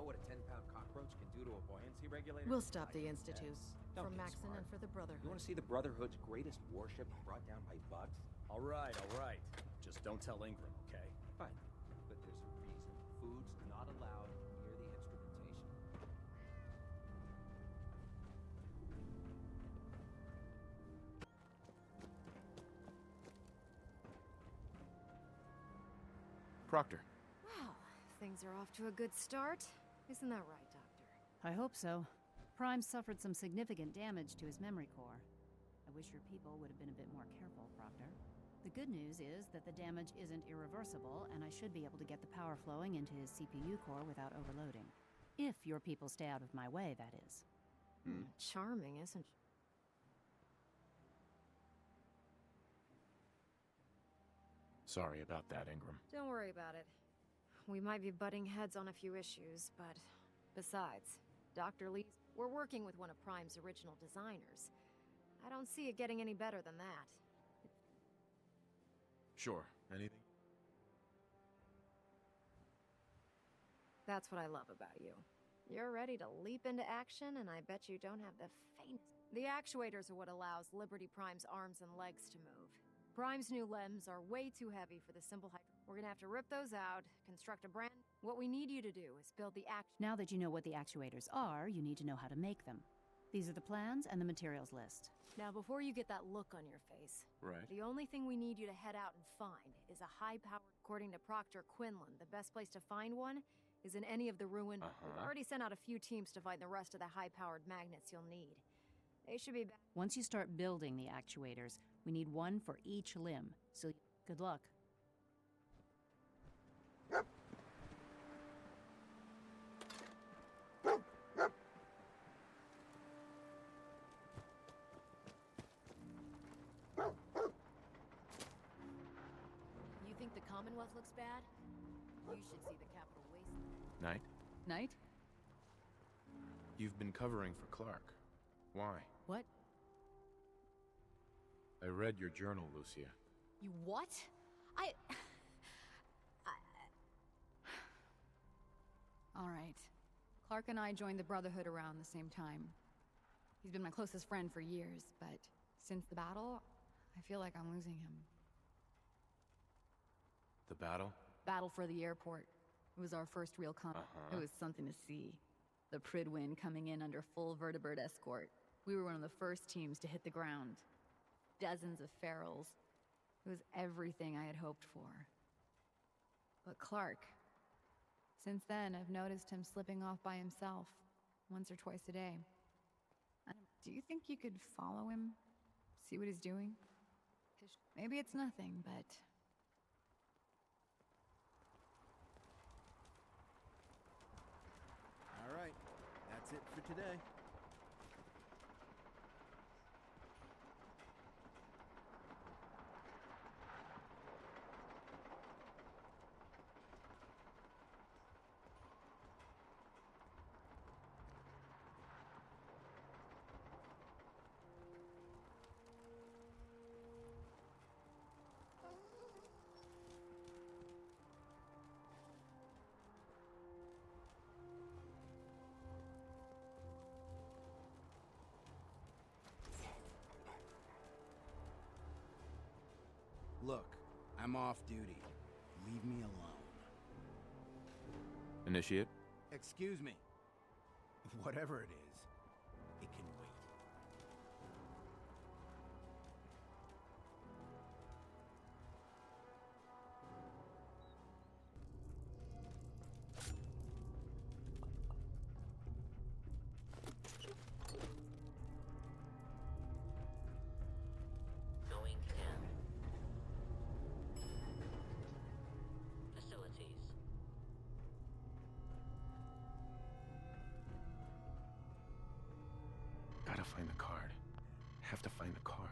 know what a 10-pound cockroach can do to a buoyancy regulator? We'll stop the Institute. Don't For get Maxon smart. and for the Brotherhood. You want to see the Brotherhood's greatest warship brought down by bugs? All right, all right. Just don't tell Ingram, okay? Fine. But there's a reason food's not allowed near the instrumentation. Proctor. Wow, things are off to a good start. Isn't that right, Doctor? I hope so. Prime suffered some significant damage to his memory core. I wish your people would have been a bit more careful, Proctor. The good news is that the damage isn't irreversible, and I should be able to get the power flowing into his CPU core without overloading. If your people stay out of my way, that is. Charming, isn't she? Sorry about that, Ingram. Don't worry about it. We might be butting heads on a few issues, but besides, Dr. Lee, we're working with one of Prime's original designers. I don't see it getting any better than that. Sure. Anything? That's what I love about you. You're ready to leap into action, and I bet you don't have the faintest... The actuators are what allows Liberty Prime's arms and legs to move. Prime's new limbs are way too heavy for the simple We're gonna have to rip those out, construct a brand... What we need you to do is build the Now that you know what the actuators are, you need to know how to make them. These are the plans and the materials list. Now, before you get that look on your face, right? The only thing we need you to head out and find is a high-powered... According to Proctor Quinlan, the best place to find one is in any of the ruined... We've already sent out a few teams to find the rest of the high-powered magnets you'll need. They should be back. Once you start building the actuators, we need one for each limb, so good luck. You think the Commonwealth looks bad? You should see the Capitol Wasteland. Knight? Knight? You've been covering for Clark. Why? What? I read your journal, Lucia. You what? All right. Clark and I joined the Brotherhood around the same time. He's been my closest friend for years, but since the battle, I feel like I'm losing him. The battle? Battle for the airport. It was our first real It was something to see. The Pridwin coming in under full vertibird escort. We were one of the first teams to hit the ground. Dozens of ferals. It was everything I had hoped for. But Clark... Since then, I've noticed him slipping off by himself, once or twice a day. Do you think you could follow him? See what he's doing? Maybe it's nothing, but... All right, that's it for today. Look, I'm off duty. Leave me alone. Initiate? Excuse me. Whatever it is, it can wait. Going in. Facilities. Gotta find the card. Have to find the card.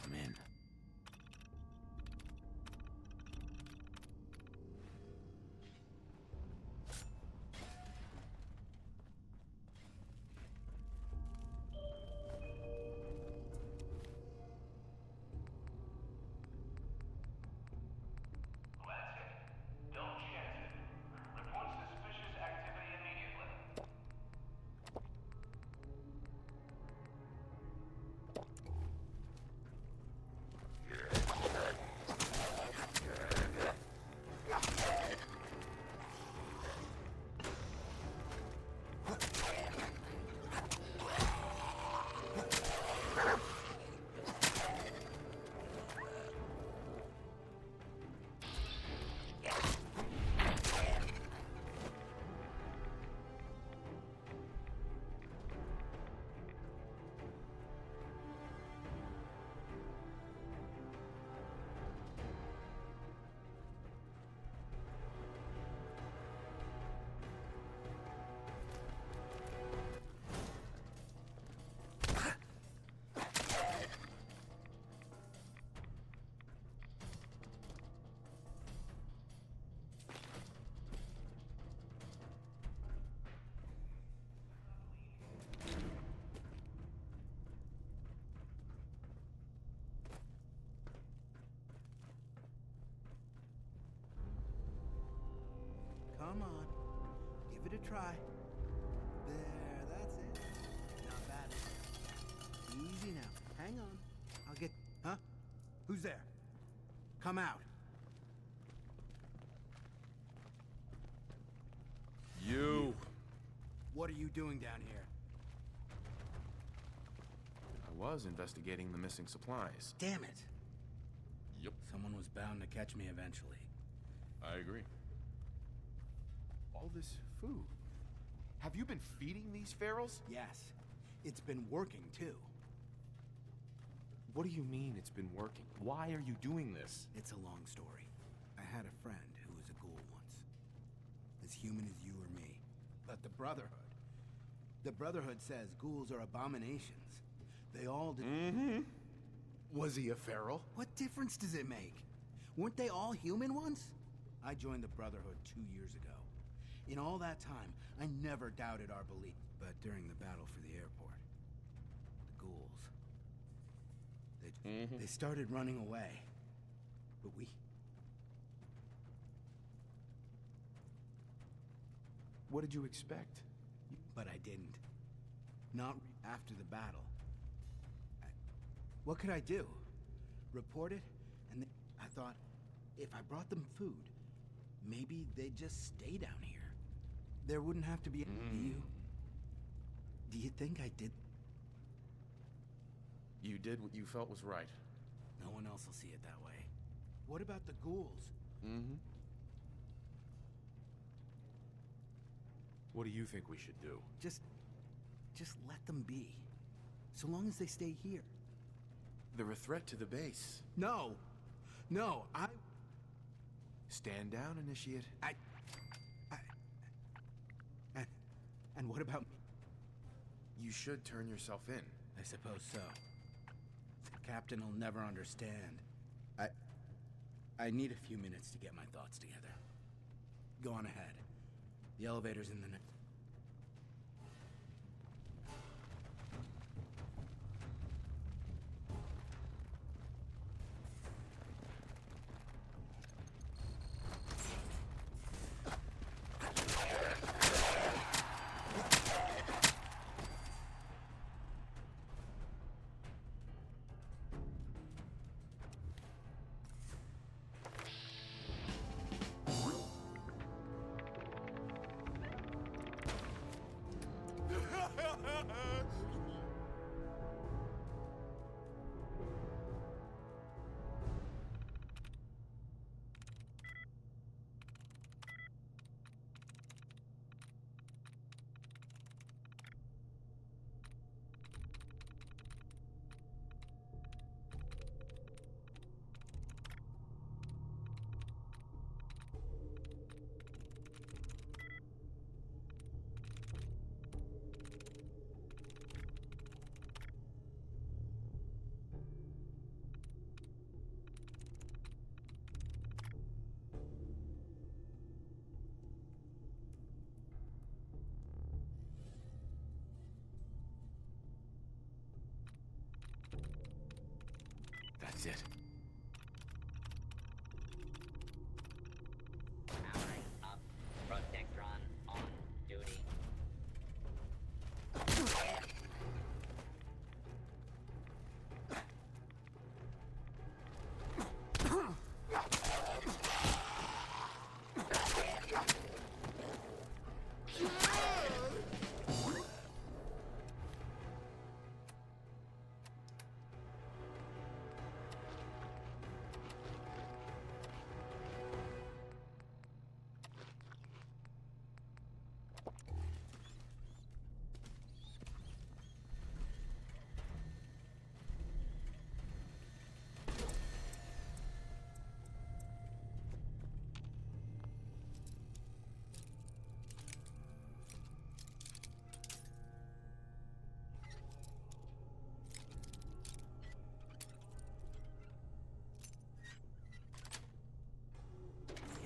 I'm in. Come on. Give it a try. There, that's it. Not bad. Easy now. Hang on. I'll get... Huh? Who's there? Come out. You! What are you doing down here? I was investigating the missing supplies. Damn it. Yep. Someone was bound to catch me eventually. I agree. All this food. Have you been feeding these ferals? Yes. It's been working, too. What do you mean it's been working? Why are you doing this? It's a long story. I had a friend who was a ghoul once. As human as you or me. But the Brotherhood. The Brotherhood says ghouls are abominations. They all did... Mm-hmm. Was he a feral? What difference does it make? Weren't they all human once? I joined the Brotherhood 2 years ago. In all that time, I never doubted our belief. But during the battle for the airport, the ghouls... They started running away. But we... What did you expect? But I didn't. Not after the battle. What could I do? Report it? And I thought, if I brought them food, maybe they'd just stay down here. There wouldn't have to be... Do you think I did? You did what you felt was right. No one else will see it that way. What about the ghouls? What do you think we should do? Just let them be. So long as they stay here. They're a threat to the base. No! No, Stand down, Initiate. And what about me? You should turn yourself in. I suppose so. The captain will never understand. I need a few minutes to get my thoughts together. Go on ahead. The elevator's in the next... is it? Powering up. Protectron on duty.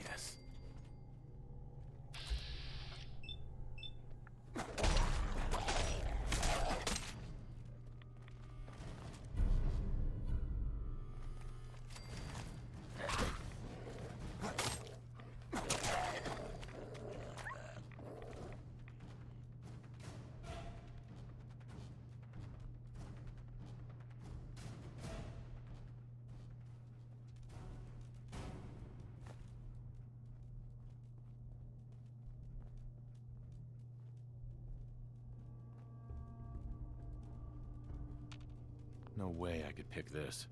Yes. No way I could pick this.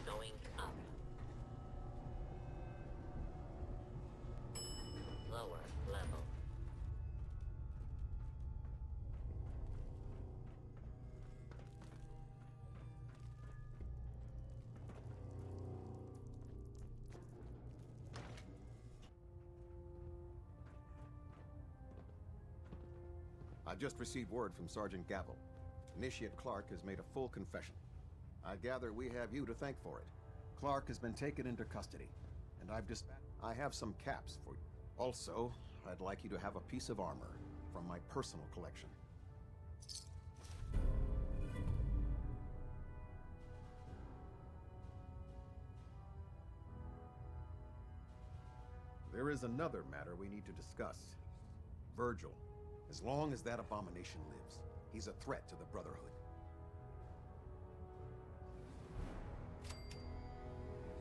Going up. Lower level. I just received word from Sergeant Gavel. Initiate Clark has made a full confession. I gather we have you to thank for it. Clark has been taken into custody, and I have some caps for you. Also, I'd like you to have a piece of armor from my personal collection. There is another matter we need to discuss. Virgil. As long as that abomination lives, he's a threat to the Brotherhood.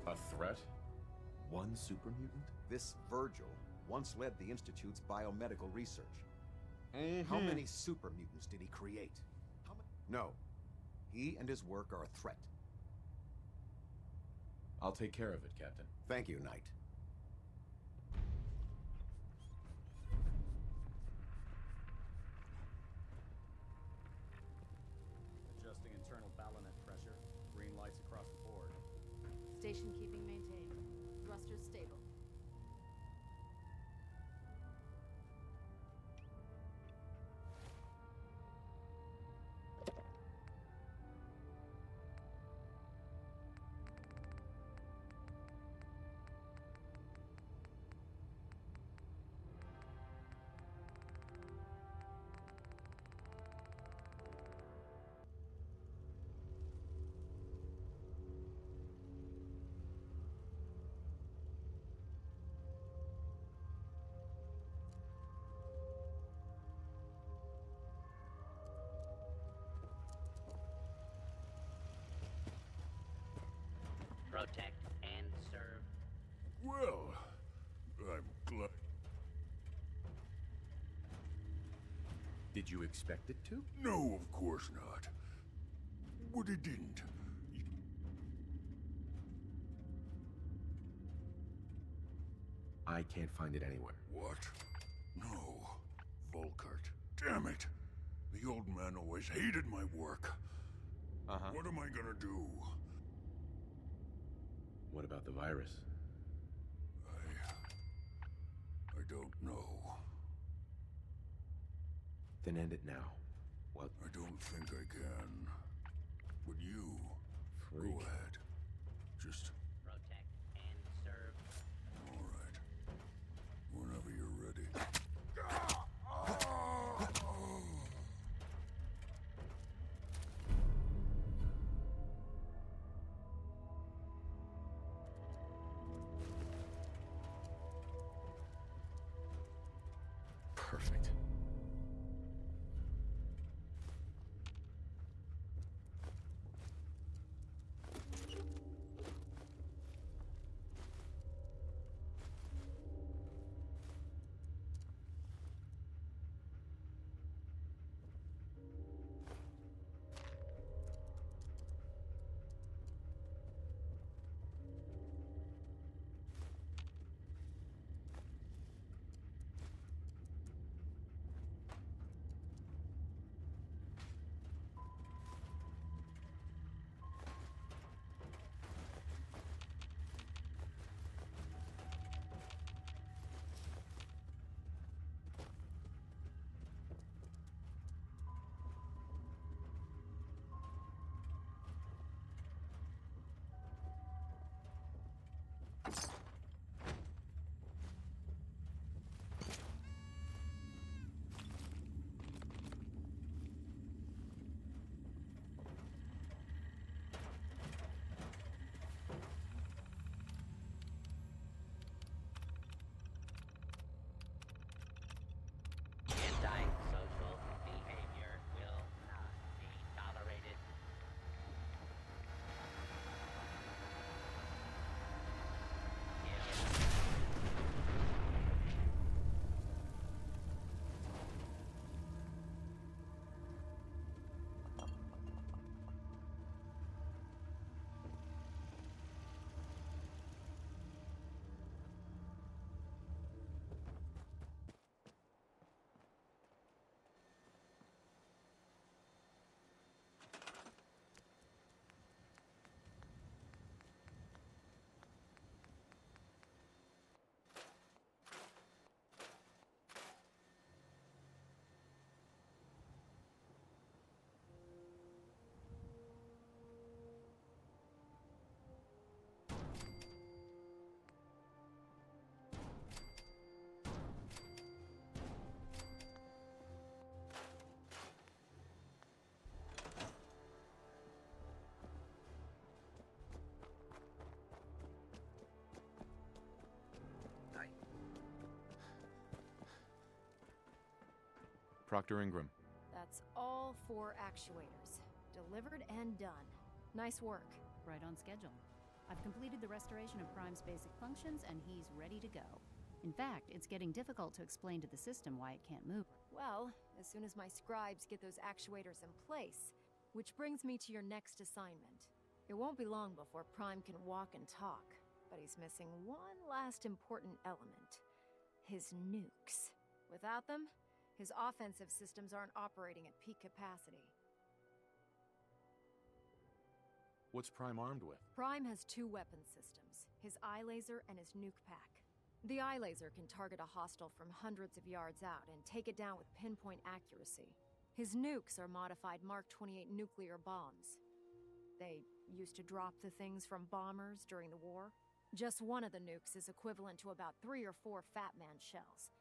A threat? One super mutant? This Virgil once led the Institute's biomedical research. How many super mutants did he create? No. He and his work are a threat. I'll take care of it, Captain. Thank you, Knight. Adjusting internal ballonet pressure. Green lights across the board. Station keeping maintained. Thrusters stable. Protect and serve. Well, I'm glad. Did you expect it to? No, of course not. But it didn't. I can't find it anywhere. What? No. Volkart. Damn it. The old man always hated my work. What am I gonna do? What about the virus? I don't know. Then end it now. What? I don't think I can. But you, Freak. go ahead. Just... Protect and serve. All right. Whenever you're ready. Perfect. Antisocial behavior will not be tolerated. Proctor Ingram. That's all 4 actuators. Delivered and done. Nice work. Right on schedule. I've completed the restoration of Prime's basic functions, and he's ready to go. In fact, it's getting difficult to explain to the system why it can't move. Well, as soon as my scribes get those actuators in place, which brings me to your next assignment. It won't be long before Prime can walk and talk, but he's missing one last important element. His nukes. Without them, his offensive systems aren't operating at peak capacity. What's Prime armed with? Prime has 2 weapon systems, his eye laser and his nuke pack. The eye laser can target a hostile from hundreds of yards out and take it down with pinpoint accuracy. His nukes are modified Mark 28 nuclear bombs. They used to drop the things from bombers during the war. Just one of the nukes is equivalent to about 3 or 4 Fat Man shells.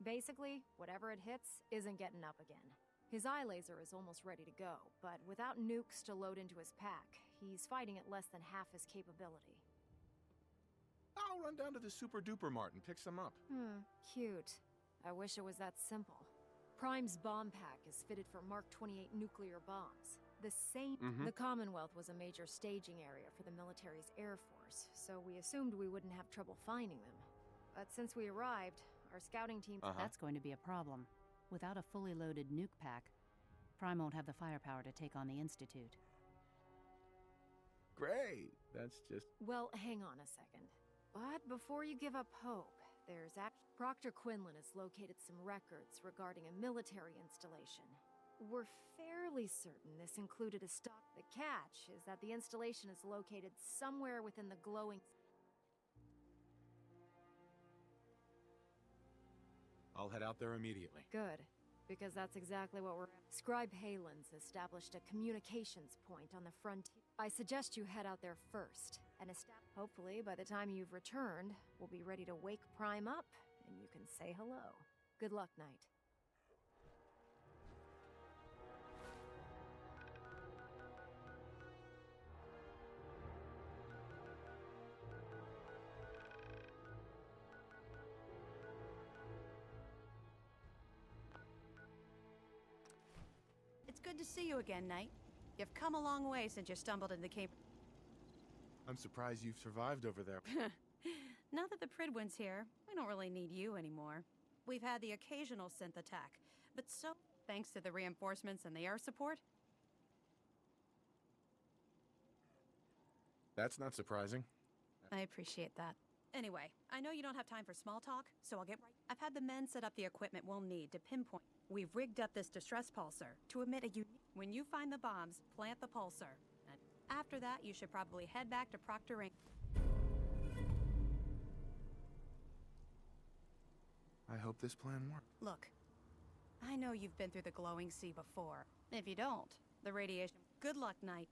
Basically, whatever it hits isn't getting up again. His eye laser is almost ready to go, but without nukes to load into his pack, he's fighting at less than half his capability. I'll run down to the Super Duper Mart and pick some up. Cute. I wish it was that simple. Prime's bomb pack is fitted for Mark 28 nuclear bombs. The same... The Commonwealth was a major staging area for the military's Air Force, so we assumed we wouldn't have trouble finding them. But since we arrived, our scouting team... That's going to be a problem. Without a fully loaded nuke pack, Prime won't have the firepower to take on the Institute. Great! That's just... Well, hang on a second. But before you give up hope, Proctor Quinlan has located some records regarding a military installation. We're fairly certain this included a stock. The catch is that the installation is located somewhere within the glowing... I'll head out there immediately. Good. because that's exactly what we're... Scribe Halen's established a communications point on the frontier. I suggest you head out there first, and hopefully, by the time you've returned, we'll be ready to wake Prime up, and you can say hello. Good luck, Knight. It's good to see you again, Knight. You've come a long way since you stumbled into Cape... I'm surprised you've survived over there. Now that the Prydwen's here, we don't really need you anymore. We've had the occasional synth attack, but so, thanks to the reinforcements and the air support... That's not surprising. I appreciate that. Anyway, I know you don't have time for small talk, so I'll get right... I've had the men set up the equipment we'll need to pinpoint... We've rigged up this distress pulsar to emit a unique... When you find the bombs, plant the pulsar. And after that, you should probably head back to Proctor Inc. I hope this plan works. Look, I know you've been through the glowing sea before. If you don't, the radiation... Good luck, Knight.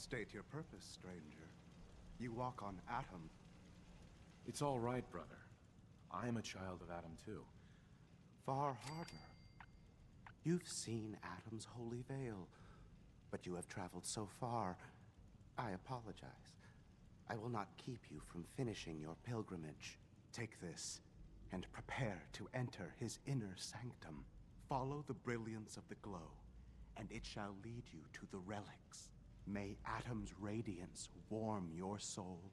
State your purpose, stranger. You walk on Atom. It's all right, brother. I am a child of Atom too. Far Harbor. You've seen Atom's holy veil, but you have traveled so far. I apologize. I will not keep you from finishing your pilgrimage. Take this, and prepare to enter his inner sanctum. Follow the brilliance of the glow, and it shall lead you to the relics. May Atom's radiance warm your soul.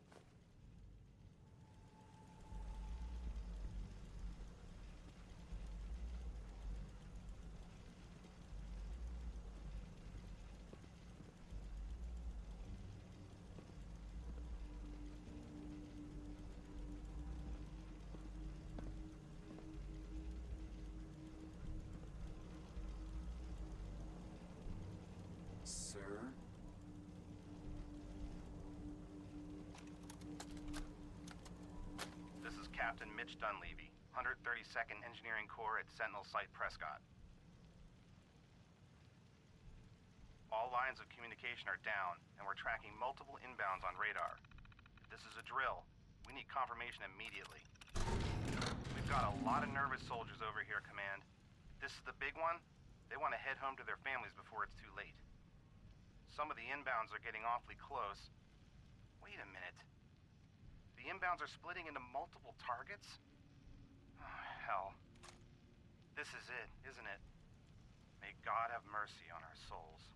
Sir? This is Captain Mitch Dunleavy, 132nd Engineering Corps at Sentinel Site Prescott. All lines of communication are down, and we're tracking multiple inbounds on radar. This is a drill. We need confirmation immediately. We've got a lot of nervous soldiers over here, Command. If this is the big one, they want to head home to their families before it's too late. Some of the inbounds are getting awfully close. Wait a minute. The inbounds are splitting into multiple targets? Oh, hell. This is it, isn't it? May God have mercy on our souls.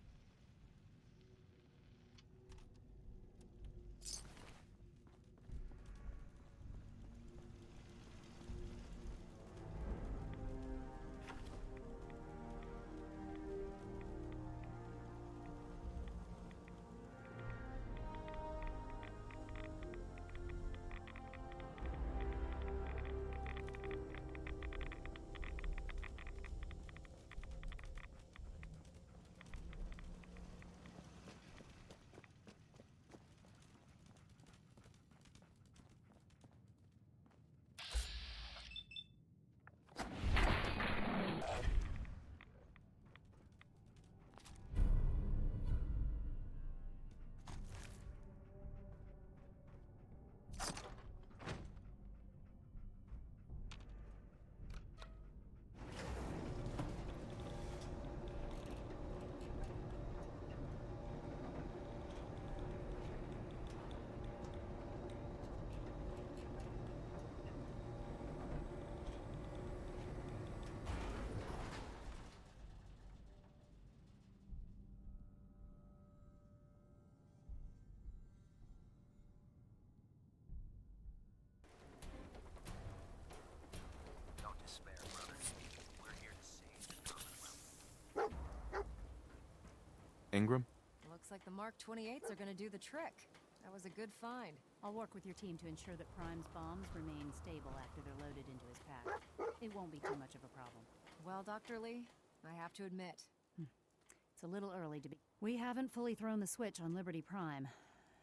Ingram? Looks like the Mark 28s are gonna do the trick. That was a good find. I'll work with your team to ensure that Prime's bombs remain stable after they're loaded into his pack. It won't be too much of a problem. Well, Dr. Lee, I have to admit. It's a little early to be... We haven't fully thrown the switch on Liberty Prime,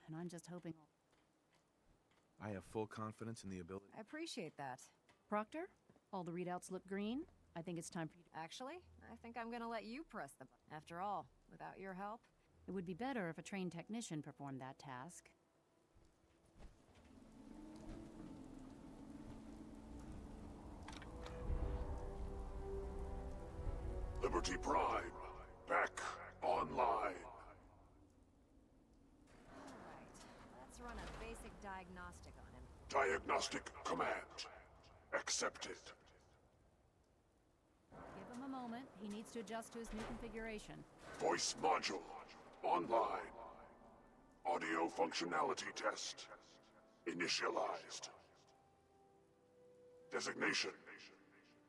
and I'm just hoping... I have full confidence in the ability... I appreciate that. Proctor, all the readouts look green. I think it's time for you to... Actually, I think I'm gonna let you press the button. After all, without your help... It would be better if a trained technician performed that task. Liberty Prime, back online. Alright, let's run a basic diagnostic on him. Diagnostic command accepted. Give him a moment. He needs to adjust to his new configuration. Voice module online. Audio functionality test initialized. Designation: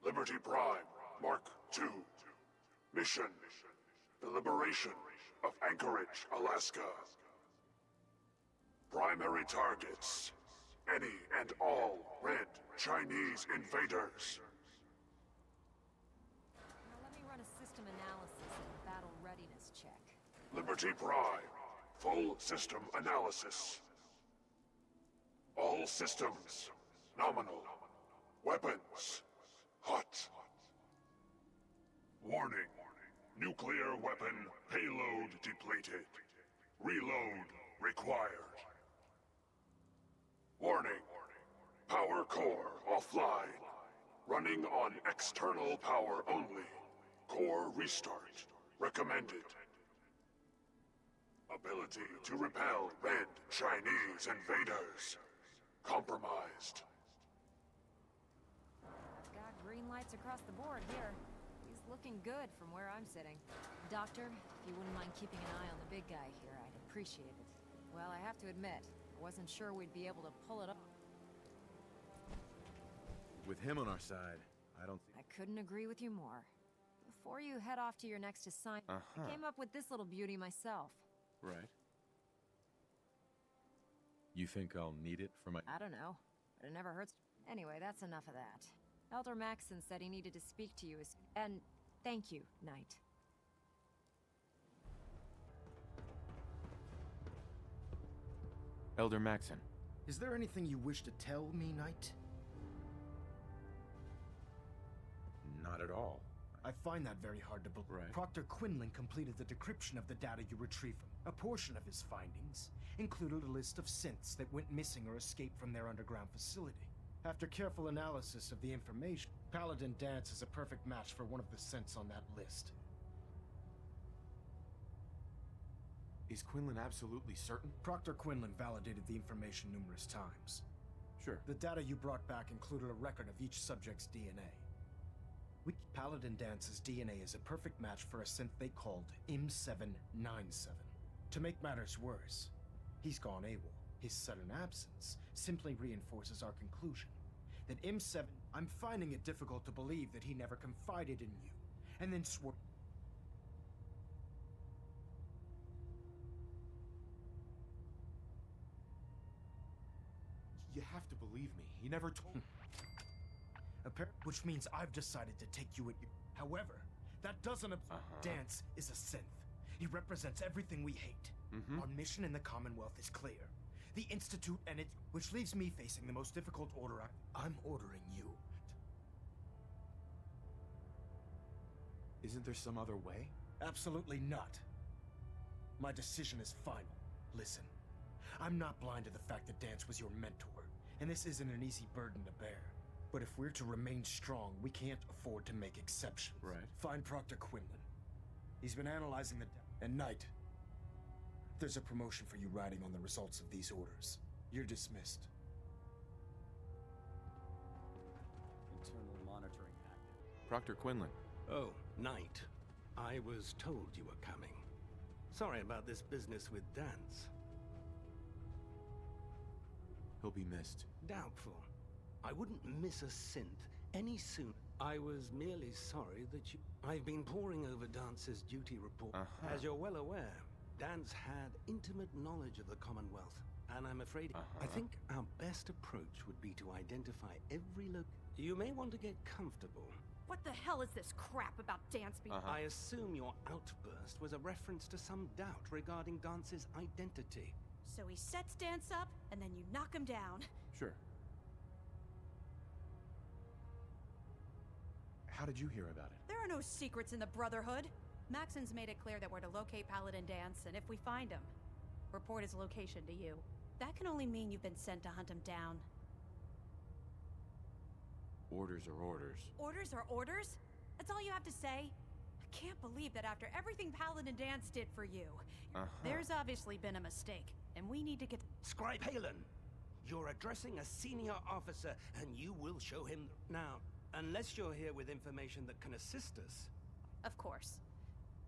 Liberty Prime Mark II. Mission: the liberation of Anchorage, Alaska. Primary targets: any and all red Chinese invaders. Now let me run a system analysis and battle readiness check. Liberty Prime, full system analysis. All systems nominal. Weapons hot. Warning: nuclear weapon payload depleted. Reload required. Warning. Power core offline. Running on external power only. Core restart recommended. Ability to repel red Chinese invaders. Compromised. Got green lights across the board here. He's looking good from where I'm sitting. Doctor, if you wouldn't mind keeping an eye on the big guy here, I'd appreciate it. Well, I have to admit, I wasn't sure we'd be able to pull it off. With him on our side, I don't think... I couldn't agree with you more. Before you head off to your next assignment, I came up with this little beauty myself. Right. You think I'll need it for my... I don't know, but it never hurts. Anyway, that's enough of that. Elder Maxon said he needed to speak to you and thank you, Knight. Elder Maxon. Is there anything you wish to tell me, Knight? Not at all. I find that very hard to believe. Right. Proctor Quinlan completed the decryption of the data you retrieved from. A portion of his findings included a list of synths that went missing or escaped from their underground facility. After careful analysis of the information, Paladin Danse is a perfect match for one of the synths on that list. Is Quinlan absolutely certain? Proctor Quinlan validated the information numerous times. Sure. The data you brought back included a record of each subject's DNA. Paladin Dance's DNA is a perfect match for a synth they called M797. To make matters worse, he's gone AWOL. His sudden absence simply reinforces our conclusion that M7... I'm finding it difficult to believe that he never confided in you, and then swore... You have to believe me. He never told... Which means I've decided to take you at your... However, that doesn't... Danse is a synth. He represents everything we hate. Our mission in the Commonwealth is clear. The Institute and it... Which leaves me facing the most difficult order I'm ordering you. Isn't there some other way? Absolutely not. My decision is final. Listen, I'm not blind to the fact that Danse was your mentor, and this isn't an easy burden to bear. But if we're to remain strong, we can't afford to make exceptions. Right. Find Proctor Quinlan. He's been analyzing the... And Knight, there's a promotion for you riding on the results of these orders. You're dismissed. Internal monitoring active. Proctor Quinlan. Oh, Knight. I was told you were coming. Sorry about this business with Danse. He'll be missed. Doubtful. I wouldn't miss a synth any sooner. I was merely sorry that you... I've been poring over Dance's duty report. As you're well aware, Danse had intimate knowledge of the Commonwealth, and I'm afraid... I think our best approach would be to identify every You may want to get comfortable. What the hell is this crap about Danse being... I assume your outburst was a reference to some doubt regarding Dance's identity. So he sets Danse up, and then you knock him down. Sure. How did you hear about it? There are no secrets in the Brotherhood. Maxon's made it clear that we're to locate Paladin Danse, and if we find him, report his location to you. That can only mean you've been sent to hunt him down. Orders are orders. Orders are orders? That's all you have to say? I can't believe that after everything Paladin Danse did for you, there's obviously been a mistake, and we need to get... Scribe Halen, you're addressing a senior officer, and you will show him... Now, unless you're here with information that can assist us. Of course.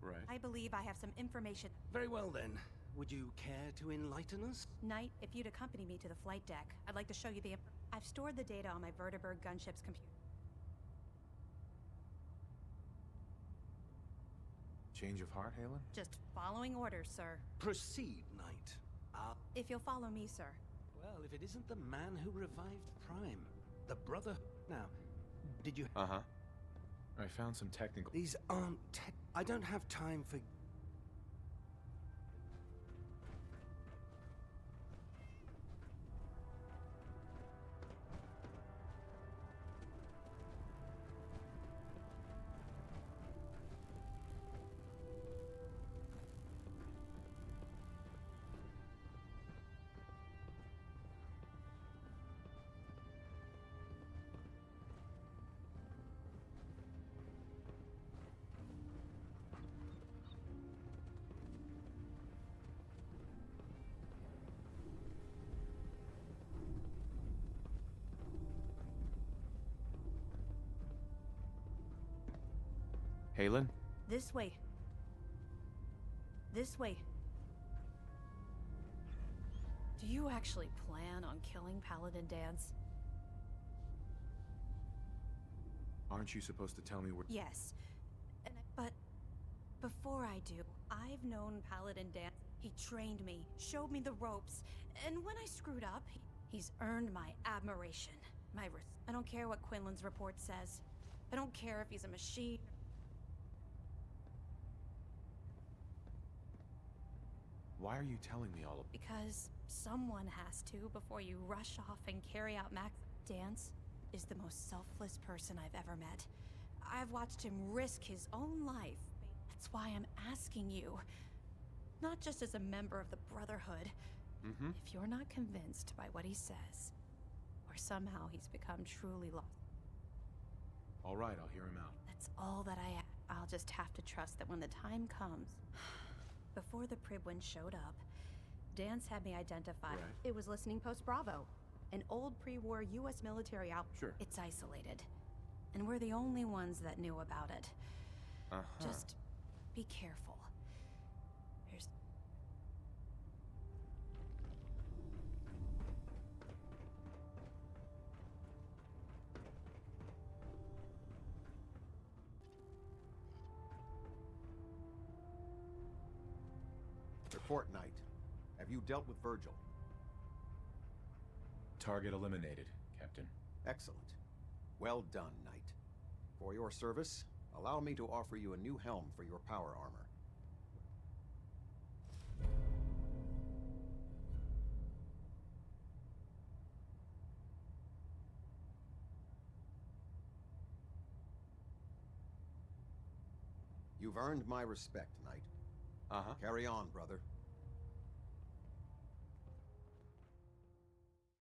Right. I believe I have some information. Very well then. Would you care to enlighten us? Knight, if you'd accompany me to the flight deck, I'd like to show you the... I've stored the data on my Vertibird gunship's computer. Change of heart, Halen? Just following orders, sir. Proceed, Knight. If you'll follow me, sir. Well, if it isn't the man who revived Prime, the brother... Now, did you... I found some technical... These aren't I don't have time for... Halen? This way. This way. Do you actually plan on killing Paladin Dance? Aren't you supposed to tell me where... Yes. But before I do, I've known Paladin Dance. He trained me, showed me the ropes, and when I screwed up, he's earned my admiration. I don't care what Quinlan's report says. I don't care if he's a machine. Why are you telling me all of... Because someone has to before you rush off and carry out Max. Dance is the most selfless person I've ever met. I've watched him risk his own life. That's why I'm asking you. Not just as a member of the Brotherhood. If you're not convinced by what he says, or somehow he's become truly lost. All right, I'll hear him out. That's all that I'll just have to trust that when the time comes. Before the Pribwin showed up, Dance had me identified. Right. It was listening post Bravo, an old pre-war U.S. military out. Sure. It's isolated, and we're the only ones that knew about it. Just be careful. Here's... Report, Knight. Have you dealt with Virgil? Target eliminated, Captain. Excellent. Well done, Knight. For your service, allow me to offer you a new helm for your power armor. You've earned my respect, Knight. Carry on, brother.